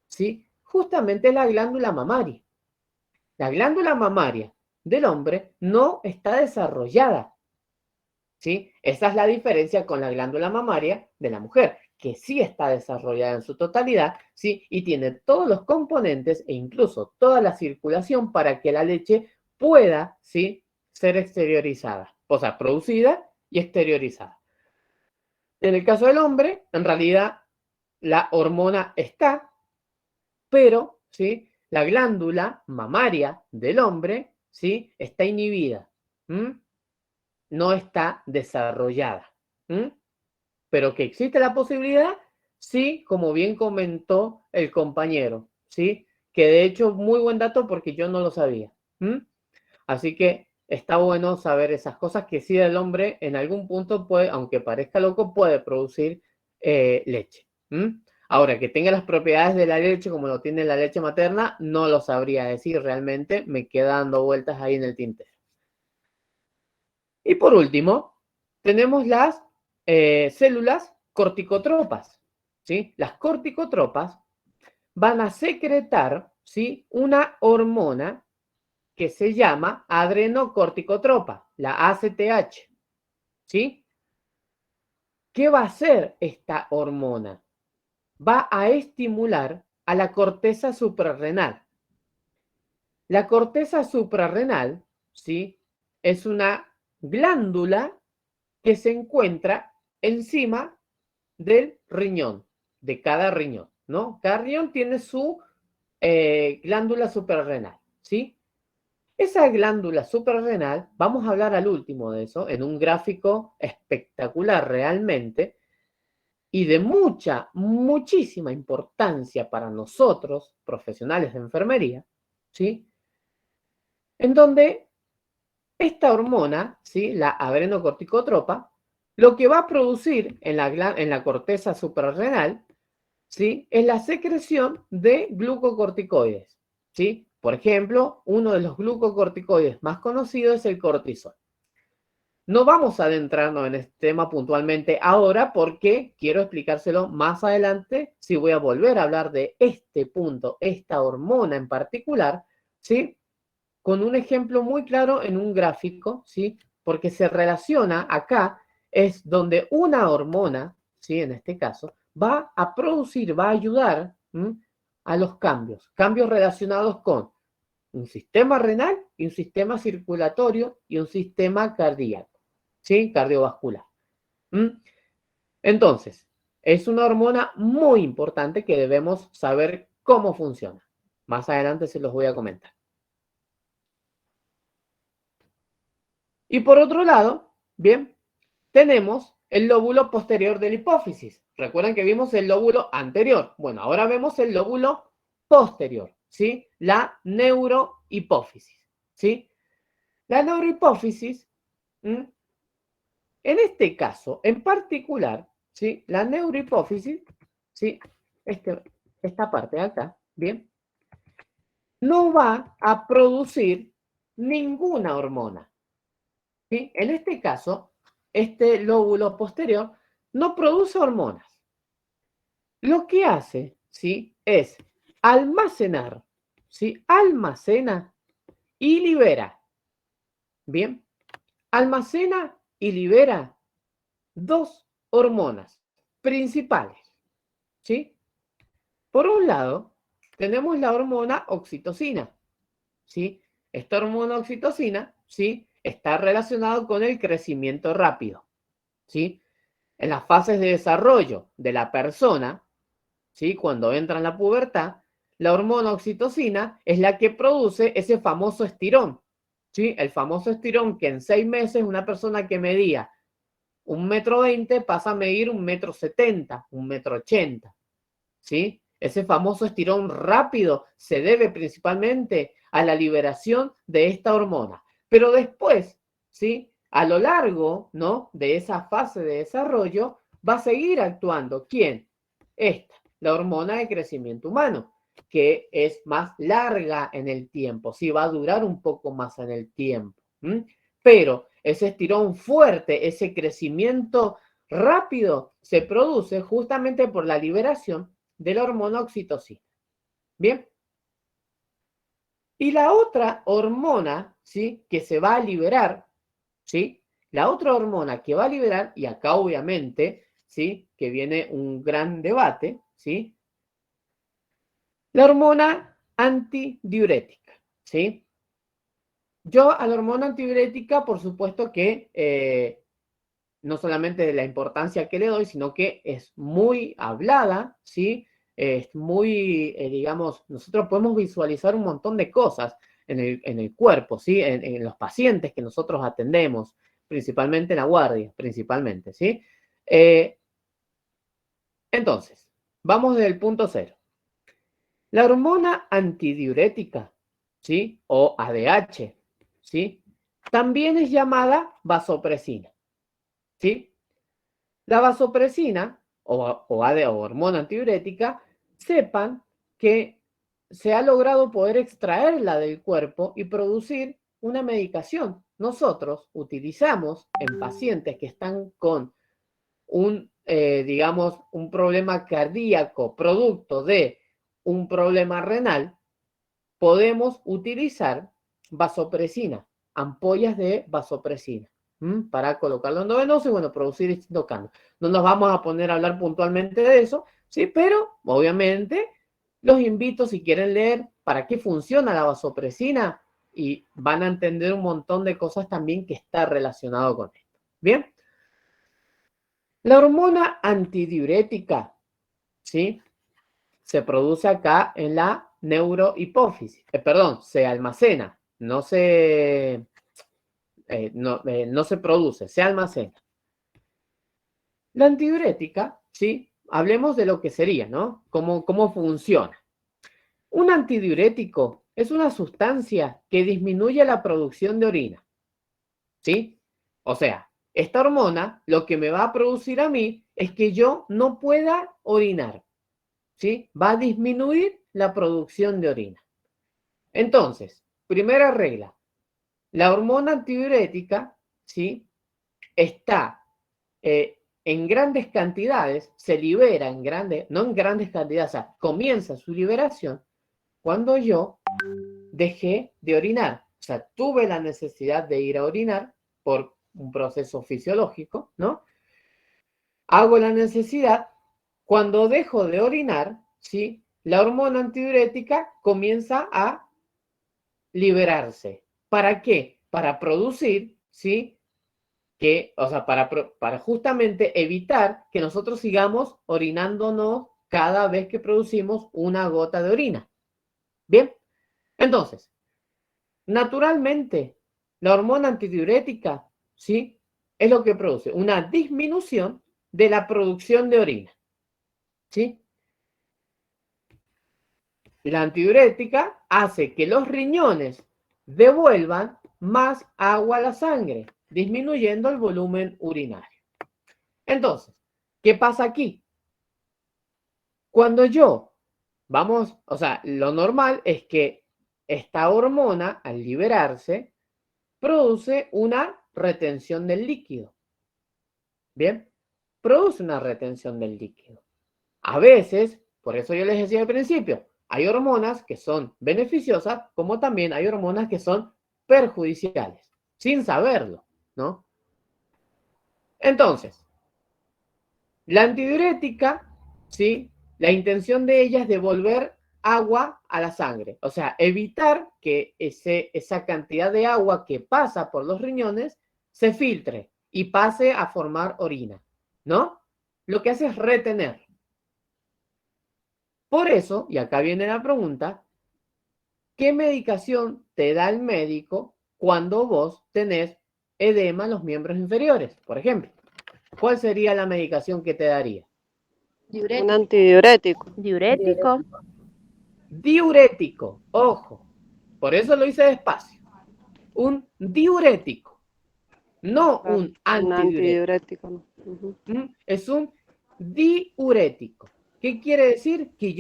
¿sí? Justamente es la glándula mamaria. La glándula mamaria del hombre no está desarrollada, ¿sí? Esa es la diferencia con la glándula mamaria de la mujer, que sí está desarrollada en su totalidad, ¿sí? Y tiene todos los componentes e incluso toda la circulación para que la leche pueda, ¿sí? Ser exteriorizada, o sea, producida y exteriorizada. En el caso del hombre, en realidad la hormona está, pero, ¿sí? La glándula mamaria del hombre, ¿sí? Está inhibida. ¿Mm? No está desarrollada. ¿Mm? Pero que existe la posibilidad, sí, como bien comentó el compañero, ¿sí? Que de hecho, muy buen dato porque yo no lo sabía. ¿Mm? Así que está bueno saber esas cosas que sí el hombre en algún punto puede, aunque parezca loco, puede producir leche. ¿Mm? Ahora, que tenga las propiedades de la leche como lo tiene la leche materna, no lo sabría decir realmente, me queda dando vueltas ahí en el tintero. Y por último, tenemos las células corticotropas, ¿sí? Las corticotropas van a secretar, ¿sí? Una hormona que se llama adrenocorticotropa, la ACTH, ¿sí? ¿Qué va a hacer esta hormona? Va a estimular a la corteza suprarrenal. La corteza suprarrenal, ¿sí? Es una glándula que se encuentra encima del riñón, de cada riñón, ¿no? Cada riñón tiene su glándula suprarrenal, ¿sí? Esa glándula suprarrenal, vamos a hablar al último de eso, en un gráfico espectacular realmente, y de mucha, muchísima importancia para nosotros, profesionales de enfermería, ¿sí? En donde esta hormona, ¿sí? La adrenocorticotropa, lo que va a producir en la corteza suprarrenal, ¿sí? Es la secreción de glucocorticoides, ¿sí? Por ejemplo, uno de los glucocorticoides más conocidos es el cortisol. No vamos a adentrarnos en este tema puntualmente ahora porque quiero explicárselo más adelante. Si voy a volver a hablar de este punto, esta hormona en particular, ¿sí? Con un ejemplo muy claro en un gráfico, ¿sí? Porque se relaciona acá, es donde una hormona, ¿sí? En este caso, va a producir, va a ayudar a los cambios relacionados con un sistema renal y un sistema circulatorio y un sistema cardíaco, ¿sí? Cardiovascular. Entonces, es una hormona muy importante que debemos saber cómo funciona. Más adelante se los voy a comentar. Y por otro lado, bien, tenemos el lóbulo posterior de la hipófisis. Recuerden que vimos el lóbulo anterior. Bueno, ahora vemos el lóbulo posterior, ¿sí? La neurohipófisis, ¿sí? La neurohipófisis, en este caso en particular, ¿sí? La neurohipófisis, ¿sí? Esta parte de acá, ¿bien? No va a producir ninguna hormona, ¿sí? En este caso, este lóbulo posterior no produce hormonas. Lo que hace, ¿sí? Es almacenar, ¿sí? Almacena y libera. Bien, almacena y libera dos hormonas principales, ¿sí? Por un lado, tenemos la hormona oxitocina, ¿sí? Esta hormona oxitocina, ¿sí? Está relacionada con el crecimiento rápido, ¿sí? En las fases de desarrollo de la persona, ¿sí? Cuando entra en la pubertad, la hormona oxitocina es la que produce ese famoso estirón, ¿sí? El famoso estirón que en 6 meses una persona que medía 1,20 m pasa a medir 1,70 m, 1,80 m, ¿sí? Ese famoso estirón rápido se debe principalmente a la liberación de esta hormona. Pero después, ¿sí? A lo largo, ¿no? De esa fase de desarrollo, va a seguir actuando. ¿Quién? Esta, la hormona de crecimiento humano, que es más larga en el tiempo, sí, va a durar un poco más en el tiempo. Pero ese estirón fuerte, ese crecimiento rápido, se produce justamente por la liberación de la hormona oxitocina. Bien. Y la otra hormona, ¿sí? Que se va a liberar, ¿sí? La otra hormona que va a liberar, y acá obviamente, ¿sí? Que viene un gran debate, ¿sí? La hormona antidiurética, ¿sí? Yo a la hormona antidiurética, por supuesto que no solamente de la importancia que le doy, sino que es muy hablada, ¿sí? Es muy, digamos, nosotros podemos visualizar un montón de cosas en el cuerpo, ¿sí? En los pacientes que nosotros atendemos, principalmente en la guardia, principalmente, ¿sí? Entonces, vamos desde el punto cero. La hormona antidiurética, ¿sí? O ADH, ¿sí? También es llamada vasopresina, ¿sí? La vasopresina o hormona antidiurética, sepan que se ha logrado poder extraerla del cuerpo y producir una medicación. Nosotros utilizamos en pacientes que están con digamos, un problema cardíaco producto de un problema renal, podemos utilizar vasopresina, ampollas de vasopresina, para colocarlo endovenoso y, bueno, producir distintos cambios. No nos vamos a poner a hablar puntualmente de eso, ¿sí? Pero, obviamente, los invito, si quieren leer para qué funciona la vasopresina, y van a entender un montón de cosas también que está relacionado con esto. ¿Bien? La hormona antidiurética, ¿sí? Se produce acá en la neurohipófisis. Perdón, se almacena, no se produce, se almacena. La antidiurética, ¿sí? Hablemos de lo que sería, ¿no? ¿Cómo funciona? Un antidiurético es una sustancia que disminuye la producción de orina, ¿sí? O sea, esta hormona lo que me va a producir a mí es que yo no pueda orinar, ¿sí? Va a disminuir la producción de orina. Entonces, primera regla, la hormona antidiurética, ¿sí? está en grandes cantidades, se libera en grandes, no en grandes cantidades, o sea, comienza su liberación cuando yo dejé de orinar. O sea, tuve la necesidad de ir a orinar por un proceso fisiológico, ¿no? Hago la necesidad, cuando dejo de orinar, ¿sí? La hormona antidiurética comienza a liberarse. ¿Para qué? Para producir, ¿sí? O sea, para justamente evitar que nosotros sigamos orinándonos cada vez que producimos una gota de orina. Bien, entonces, naturalmente, la hormona antidiurética, ¿sí? Es lo que produce una disminución de la producción de orina, ¿sí? La antidiurética hace que los riñones devuelvan más agua a la sangre, disminuyendo el volumen urinario. Entonces, ¿qué pasa aquí? Cuando o sea, lo normal es que esta hormona, al liberarse, produce una retención del líquido. Bien, produce una retención del líquido. A veces, por eso yo les decía al principio, hay hormonas que son beneficiosas, como también hay hormonas que son perjudiciales, sin saberlo, ¿no? Entonces, la antidiurética, ¿sí? La intención de ella es devolver agua a la sangre, o sea, evitar que esa cantidad de agua que pasa por los riñones se filtre y pase a formar orina, ¿no? Lo que hace es retener. Por eso, y acá viene la pregunta, ¿qué medicación te da el médico cuando vos tenés edema en los miembros inferiores, por ejemplo? ¿Cuál sería la medicación que te daría? Un antidiurético. Diurético. Diurético, ojo, por eso lo hice despacio. Un diurético, no Claro, un un antidiurético. antidiurético, ¿no? Ujú. Es un diurético. ¿Qué quiere decir? Que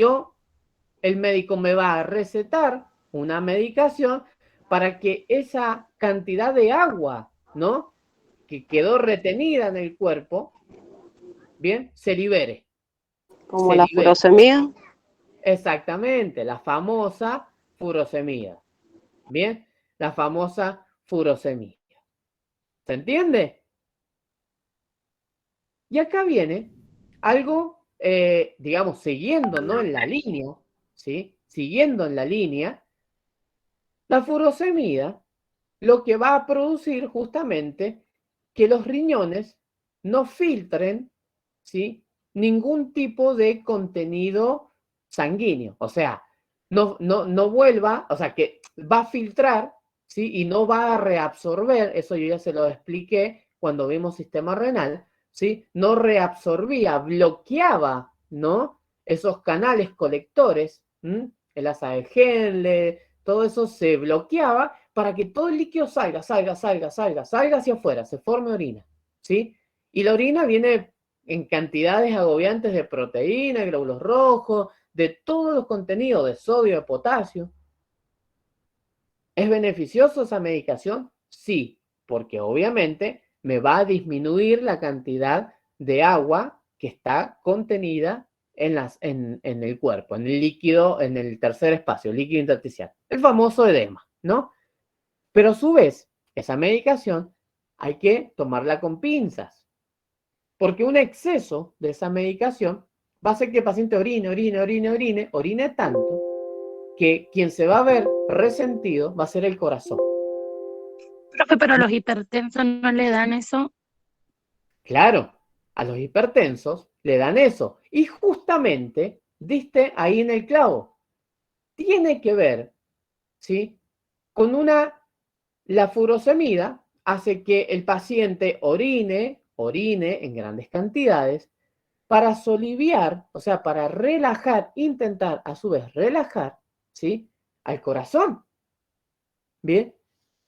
el médico me va a recetar una medicación para que esa cantidad de agua, ¿no? Que quedó retenida en el cuerpo, bien, se libere. Como Se la libere. furosemida. Exactamente, la famosa furosemida. Bien, la famosa furosemida. ¿Se entiende? Y acá viene algo, digamos, siguiendo, ¿no? En la línea, ¿sí? Siguiendo en la línea, la furosemida lo que va a producir justamente que los riñones no filtren, ¿sí? Ningún tipo de contenido sanguíneo. O sea, no vuelva, o sea, que va a filtrar, ¿sí? Y no va a reabsorber, eso yo ya se lo expliqué cuando vimos sistema renal, ¿sí? No reabsorbía, bloqueaba, ¿no? Esos canales colectores, el asa de Henle, todo eso se bloqueaba para que todo el líquido salga hacia afuera, se forme orina, ¿sí? Y la orina viene en cantidades agobiantes de proteína, glóbulos rojos, de todos los contenidos de sodio, de potasio. ¿Es beneficioso esa medicación? Sí, porque obviamente me va a disminuir la cantidad de agua que está contenida en el cuerpo, en el líquido, en el tercer espacio, el líquido intersticial, el famoso edema, ¿no? Pero a su vez, esa medicación hay que tomarla con pinzas, porque un exceso de esa medicación va a hacer que el paciente orine tanto, que quien se va a ver resentido va a ser el corazón. Profe, pero a los hipertensos no le dan eso. Claro, a los hipertensos le dan eso. Y justamente diste ahí en el clavo. Tiene que ver, ¿sí? Con la furosemida hace que el paciente orine en grandes cantidades para soliviar, o sea, para relajar, intentar a su vez relajar, ¿sí? Al corazón. Bien,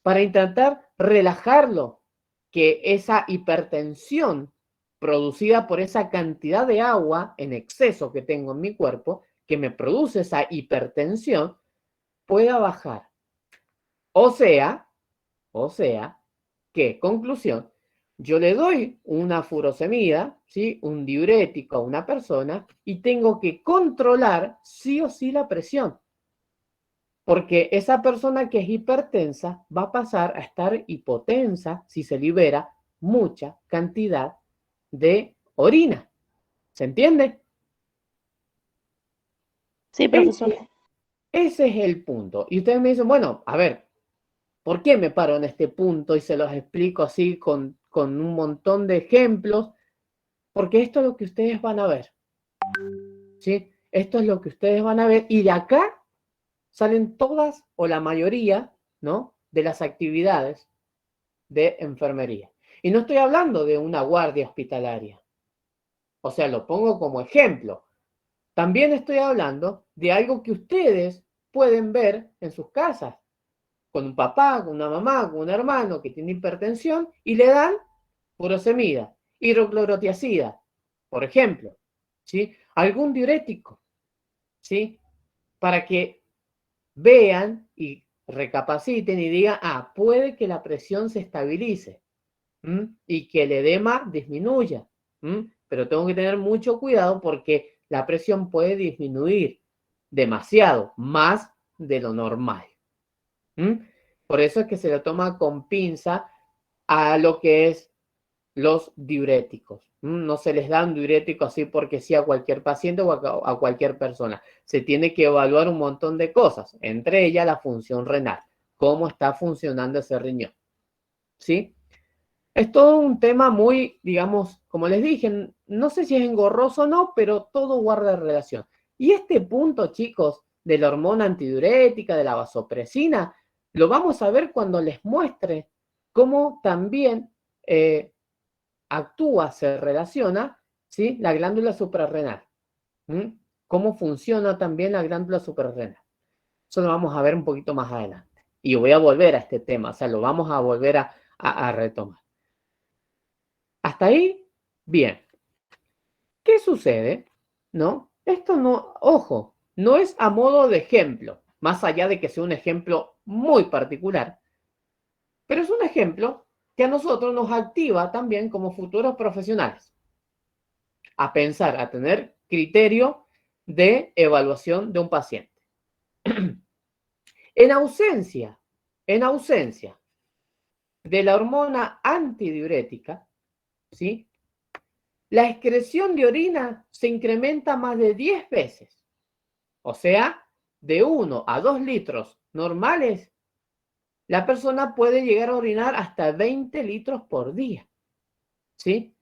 para intentar relajarlo, que esa hipertensión producida por esa cantidad de agua en exceso que tengo en mi cuerpo, que me produce esa hipertensión, pueda bajar. O sea, que, conclusión, yo le doy una furosemida, ¿sí? Un diurético a una persona y tengo que controlar sí o sí la presión. Porque esa persona que es hipertensa va a pasar a estar hipotensa si se libera mucha cantidad de orina. ¿Se entiende? Sí, profesor. Ese es el punto. Y ustedes me dicen, bueno, a ver, ¿por qué me paro en este punto? Y se los explico así con un montón de ejemplos. Porque esto es lo que ustedes van a ver. ¿Sí? Esto es lo que ustedes van a ver. Y de acá salen todas o la mayoría, ¿no? De las actividades de enfermería. Y no estoy hablando de una guardia hospitalaria. O sea, lo pongo como ejemplo. También estoy hablando de algo que ustedes pueden ver en sus casas, con un papá, con una mamá, con un hermano que tiene hipertensión y le dan furosemida, hidroclorotiazida, por ejemplo, ¿sí? Algún diurético, ¿sí? Para que vean y recapaciten y digan, ah, puede que la presión se estabilice, y que el edema disminuya, pero tengo que tener mucho cuidado porque la presión puede disminuir demasiado, más de lo normal. Por eso es que se le toma con pinza a lo que es los diuréticos. No se les da un diurético así porque sí a cualquier paciente o a cualquier persona. Se tiene que evaluar un montón de cosas, entre ellas la función renal, cómo está funcionando ese riñón. ¿Sí? Es todo un tema muy, digamos, como les dije, no sé si es engorroso o no, pero todo guarda relación. Y este punto, chicos, de la hormona antidiurética, de la vasopresina, lo vamos a ver cuando les muestre cómo también actúa, se relaciona, ¿sí? La glándula suprarrenal. Cómo funciona también la glándula suprarrenal. Eso lo vamos a ver un poquito más adelante. Y voy a volver a este tema, o sea, lo vamos a volver a retomar. Hasta ahí, bien. ¿Qué sucede? ¿No? Esto no, ojo, no es a modo de ejemplo, más allá de que sea un ejemplo muy particular, pero es un ejemplo que a nosotros nos activa también como futuros profesionales a pensar, a tener criterio de evaluación de un paciente. En ausencia de la hormona antidiurética, ¿sí? La excreción de orina se incrementa más de 10 veces. O sea, de 1 a 2 litros normales, la persona puede llegar a orinar hasta 20 litros por día. ¿Sí?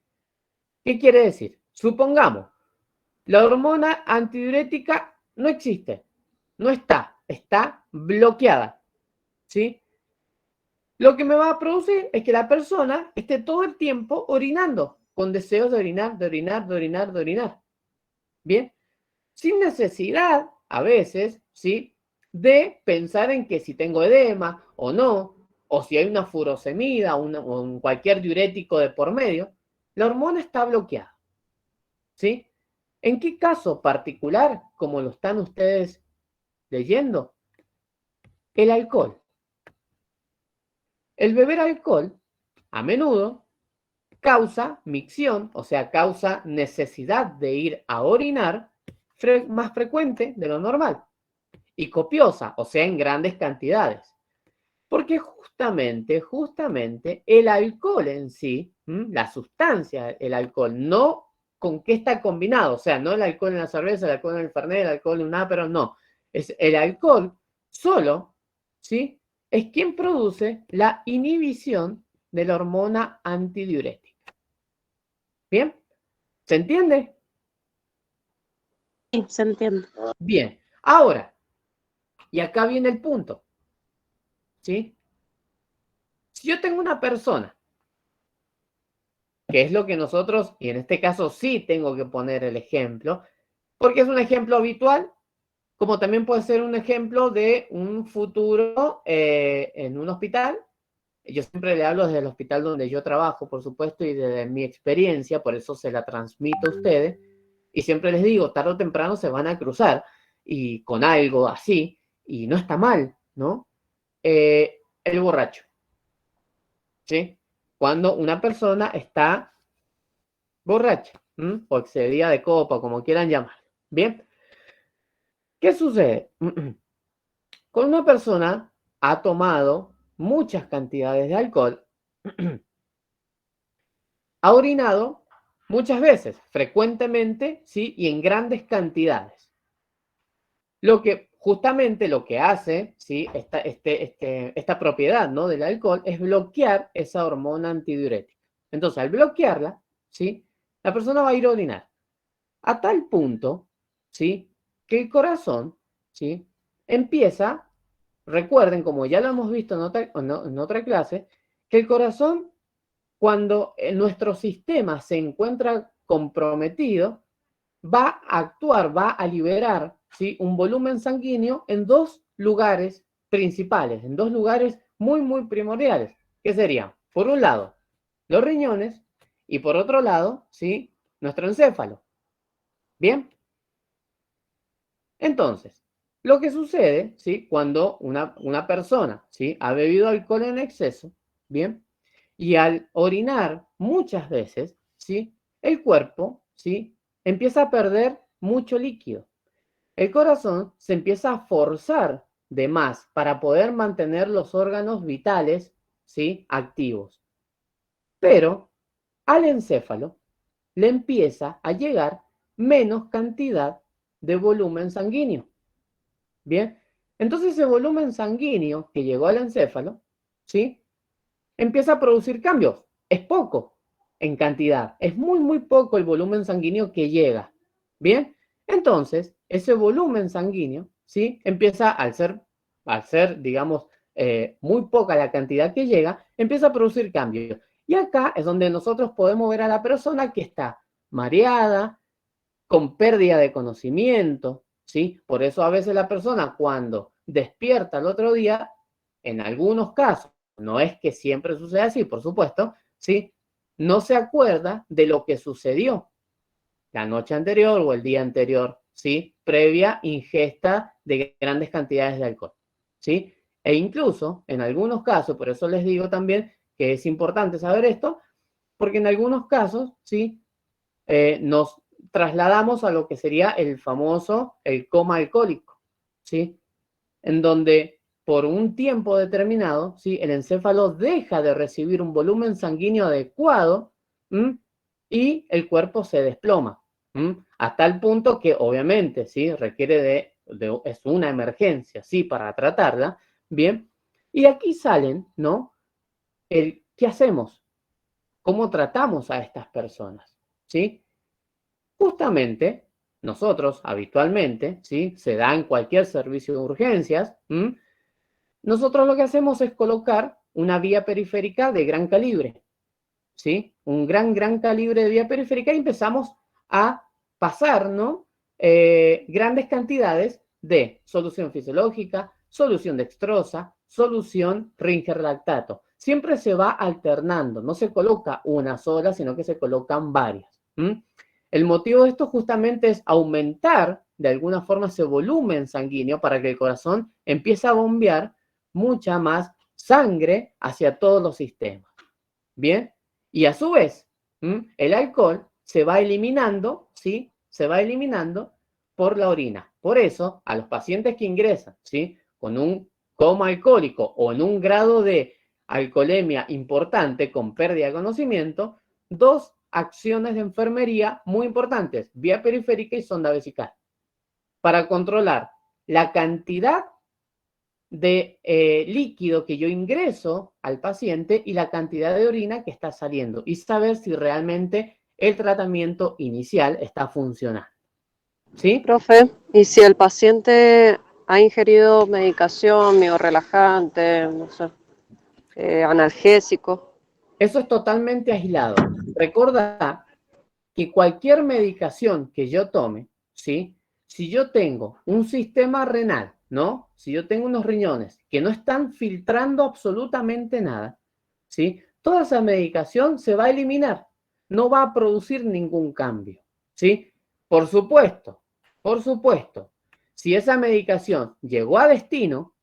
¿Qué quiere decir? Supongamos, la hormona antidiurética no existe, no está bloqueada. ¿Sí? Lo que me va a producir es que la persona esté todo el tiempo orinando, con deseos de orinar, de orinar, de orinar, de orinar. Bien, sin necesidad, a veces, ¿sí? De pensar en que si tengo edema o no, o si hay una furosemida o cualquier diurético de por medio, la hormona está bloqueada. ¿Sí? ¿En qué caso particular, como lo están ustedes leyendo? El alcohol. El beber alcohol, a menudo, causa micción, o sea, causa necesidad de ir a orinar más frecuente de lo normal y copiosa, o sea, en grandes cantidades. Porque justamente el alcohol en sí, la sustancia, el alcohol, no con qué está combinado, o sea, no el alcohol en la cerveza, el alcohol en el fernet, el alcohol en un ápero, no. Es el alcohol solo, ¿sí? Es quien produce la inhibición de la hormona antidiurética. ¿Bien? ¿Se entiende? Sí, se entiende. Bien. Ahora, y acá viene el punto, ¿sí? Si yo tengo una persona, que es lo que nosotros, y en este caso sí tengo que poner el ejemplo, porque es un ejemplo habitual, como también puede ser un ejemplo de un futuro en un hospital. Yo siempre le hablo desde el hospital donde yo trabajo, por supuesto, y desde mi experiencia, por eso se la transmito a ustedes, y siempre les digo, tarde o temprano se van a cruzar, y con algo así, y no está mal, ¿no? El borracho, ¿sí? cuando una persona está borracha, o excedida de copa, como quieran llamar. Bien, ¿qué sucede? Cuando una persona ha tomado muchas cantidades de alcohol, ha orinado muchas veces, frecuentemente, ¿sí? Y en grandes cantidades. Justamente lo que hace, ¿sí? Esta propiedad, ¿no? Del alcohol es bloquear esa hormona antidiurética. Entonces, al bloquearla, ¿sí? La persona va a ir a orinar. A tal punto, ¿sí? Que el corazón, ¿sí? Empieza, recuerden, como ya lo hemos visto en otra clase, que el corazón, cuando nuestro sistema se encuentra comprometido, va a actuar, va a liberar, ¿sí? Un volumen sanguíneo en dos lugares principales, en dos lugares muy, muy primordiales, que serían, por un lado, los riñones y por otro lado, ¿sí? Nuestro encéfalo. ¿Bien? Entonces, lo que sucede, ¿sí? Cuando una persona, ¿sí? Ha bebido alcohol en exceso, ¿bien? Y al orinar muchas veces, ¿sí? El cuerpo, ¿sí? Empieza a perder mucho líquido. El corazón se empieza a forzar de más para poder mantener los órganos vitales, ¿sí? Activos. Pero al encéfalo le empieza a llegar menos cantidad de volumen sanguíneo. Bien, entonces ese volumen sanguíneo que llegó al encéfalo, ¿sí? Empieza a producir cambios. Es poco en cantidad, es muy, muy poco el volumen sanguíneo que llega. Bien, entonces ese volumen sanguíneo, ¿sí? Empieza al ser, digamos, muy poca la cantidad que llega, empieza a producir cambios. Y acá es donde nosotros podemos ver a la persona que está mareada, con pérdida de conocimiento, ¿sí? Por eso a veces la persona cuando despierta el otro día, en algunos casos, no es que siempre sucede así, por supuesto, ¿sí? No se acuerda de lo que sucedió la noche anterior o el día anterior, ¿sí? Previa ingesta de grandes cantidades de alcohol, ¿sí? E incluso, en algunos casos, por eso les digo también que es importante saber esto, porque en algunos casos, ¿sí? Nos trasladamos a lo que sería el famoso, el coma alcohólico, ¿sí? En donde por un tiempo determinado, ¿sí? El encéfalo deja de recibir un volumen sanguíneo adecuado, y el cuerpo se desploma, hasta el punto que obviamente, ¿sí? Requiere es una emergencia, ¿sí? Para tratarla, ¿bien? Y aquí salen, ¿no? ¿Qué hacemos? ¿Cómo tratamos a estas personas? ¿Sí? Justamente, nosotros habitualmente, ¿sí? Se da en cualquier servicio de urgencias, nosotros lo que hacemos es colocar una vía periférica de gran calibre, ¿sí? Un gran calibre de vía periférica y empezamos a pasar, ¿no? Grandes cantidades de solución fisiológica, solución dextrosa, solución Ringer lactato. Siempre se va alternando, no se coloca una sola, sino que se colocan varias. El motivo de esto justamente es aumentar de alguna forma ese volumen sanguíneo para que el corazón empiece a bombear mucha más sangre hacia todos los sistemas. ¿Bien? Y a su vez, el alcohol se va eliminando, ¿sí? Se va eliminando por la orina. Por eso, a los pacientes que ingresan, ¿sí? Con un coma alcohólico o en un grado de alcoholemia importante con pérdida de conocimiento, dos acciones de enfermería muy importantes, vía periférica y sonda vesical, para controlar la cantidad de líquido que yo ingreso al paciente y la cantidad de orina que está saliendo y saber si realmente el tratamiento inicial está funcionando. ¿Sí? Profe, ¿y si el paciente ha ingerido medicación, relajante, no sé, analgésico? Eso es totalmente aislado. Recordad que cualquier medicación que yo tome, ¿sí? Si yo tengo un sistema renal, ¿no? Si yo tengo unos riñones que no están filtrando absolutamente nada, ¿sí? Toda esa medicación se va a eliminar, no va a producir ningún cambio, ¿sí? Por supuesto, si esa medicación llegó a destino,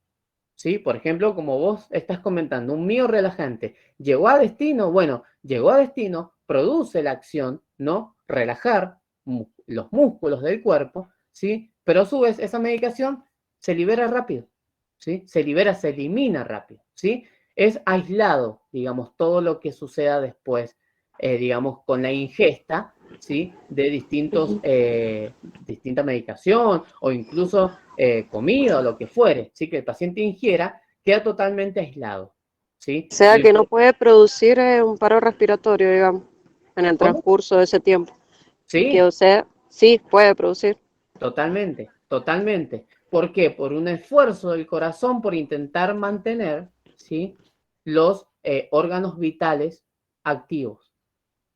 ¿sí? Por ejemplo, como vos estás comentando, un miorrelajante llegó a destino, bueno, llegó a destino, produce la acción, ¿no? Relajar los músculos del cuerpo, ¿sí? Pero a su vez esa medicación se libera rápido, ¿sí? Se libera, se elimina rápido, ¿sí? Es aislado, digamos, todo lo que suceda después, digamos, con la ingesta, ¿sí? De distinta medicación o incluso comida o lo que fuere, ¿sí? Que el paciente ingiera, queda totalmente aislado, ¿sí? O sea Y que no puede producir un paro respiratorio, digamos, en el ¿cómo? transcurso de ese tiempo. Que, Sí, o sea, sí puede producir. totalmente, totalmente. ¿Por qué? Por un esfuerzo del corazón por intentar mantener, ¿sí? Los órganos vitales activos.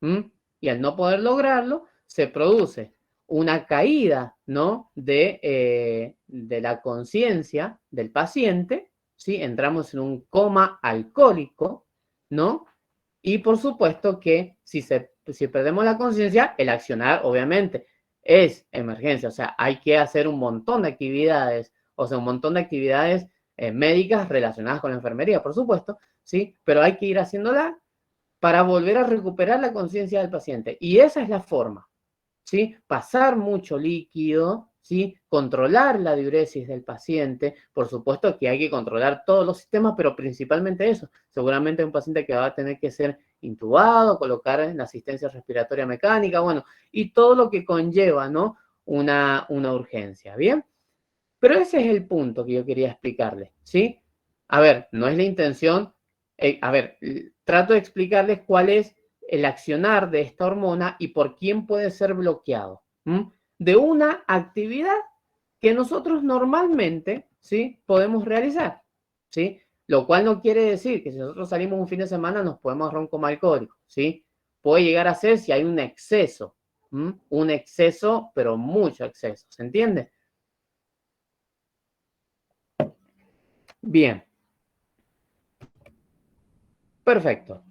¿Mm? Y al no poder lograrlo, se produce una caída, ¿no? de la conciencia del paciente, ¿sí? Entramos en un coma alcohólico, ¿no? Y por supuesto que si perdemos la conciencia, el accionar, obviamente, es emergencia. O sea, hay que hacer un montón de actividades, o sea, un montón de actividades médicas relacionadas con la enfermería, por supuesto, ¿sí? Pero hay que ir haciéndola para volver a recuperar la conciencia del paciente. Y esa es la forma, ¿sí? Pasar mucho líquido, ¿sí? Controlar la diuresis del paciente. Por supuesto que hay que controlar todos los sistemas, pero principalmente eso. Seguramente un paciente que va a tener que ser intubado, colocar en asistencia respiratoria mecánica, bueno, y todo lo que conlleva, ¿no? Una urgencia, ¿bien? Pero ese es el punto que yo quería explicarles, ¿sí? A ver, no es la intención, trato de explicarles cuál es el accionar de esta hormona y por quién puede ser bloqueado, ¿m? De una actividad que nosotros normalmente, ¿sí? Podemos realizar, ¿sí? Lo cual no quiere decir que si nosotros salimos un fin de semana nos podemos agarrar un coma alcohólico, ¿sí? Puede llegar a ser si hay un exceso, ¿m? Un exceso, pero mucho exceso, ¿se entiende? Bien, perfecto.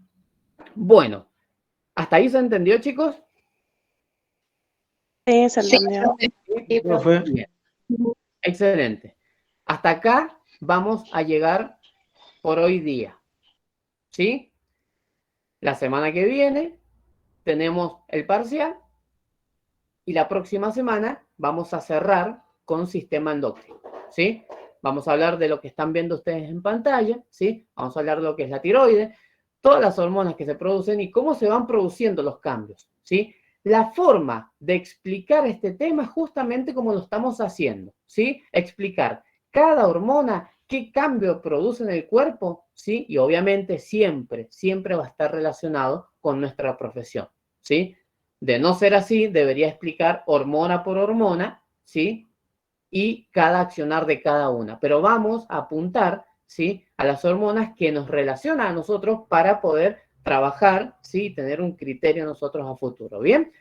Bueno, ¿hasta ahí se entendió, chicos? Sí, se entendió. Sí, Profe. Bien, excelente. Hasta acá vamos a llegar por hoy día, ¿sí? La semana que viene tenemos el parcial y la próxima semana vamos a cerrar con sistema endocrino, ¿sí? Vamos a hablar de lo que están viendo ustedes en pantalla, ¿sí? Vamos a hablar de lo que es la tiroides, todas las hormonas que se producen y cómo se van produciendo los cambios, ¿sí? La forma de explicar este tema es justamente como lo estamos haciendo, ¿sí? Explicar cada hormona, qué cambio produce en el cuerpo, ¿sí? Y obviamente siempre, siempre va a estar relacionado con nuestra profesión, ¿sí? De no ser así, debería explicar hormona por hormona, ¿sí? Y cada accionar de cada una. Pero vamos a apuntar, ¿sí? A las hormonas que nos relacionan a nosotros para poder trabajar, ¿sí? Tener un criterio nosotros a futuro, ¿bien?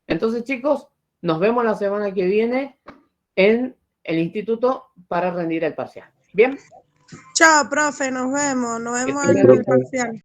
Entonces, chicos, nos vemos la semana que viene en el instituto para rendir el parcial. ¿Bien? Chao, profe, nos vemos Que en tengan el parcial.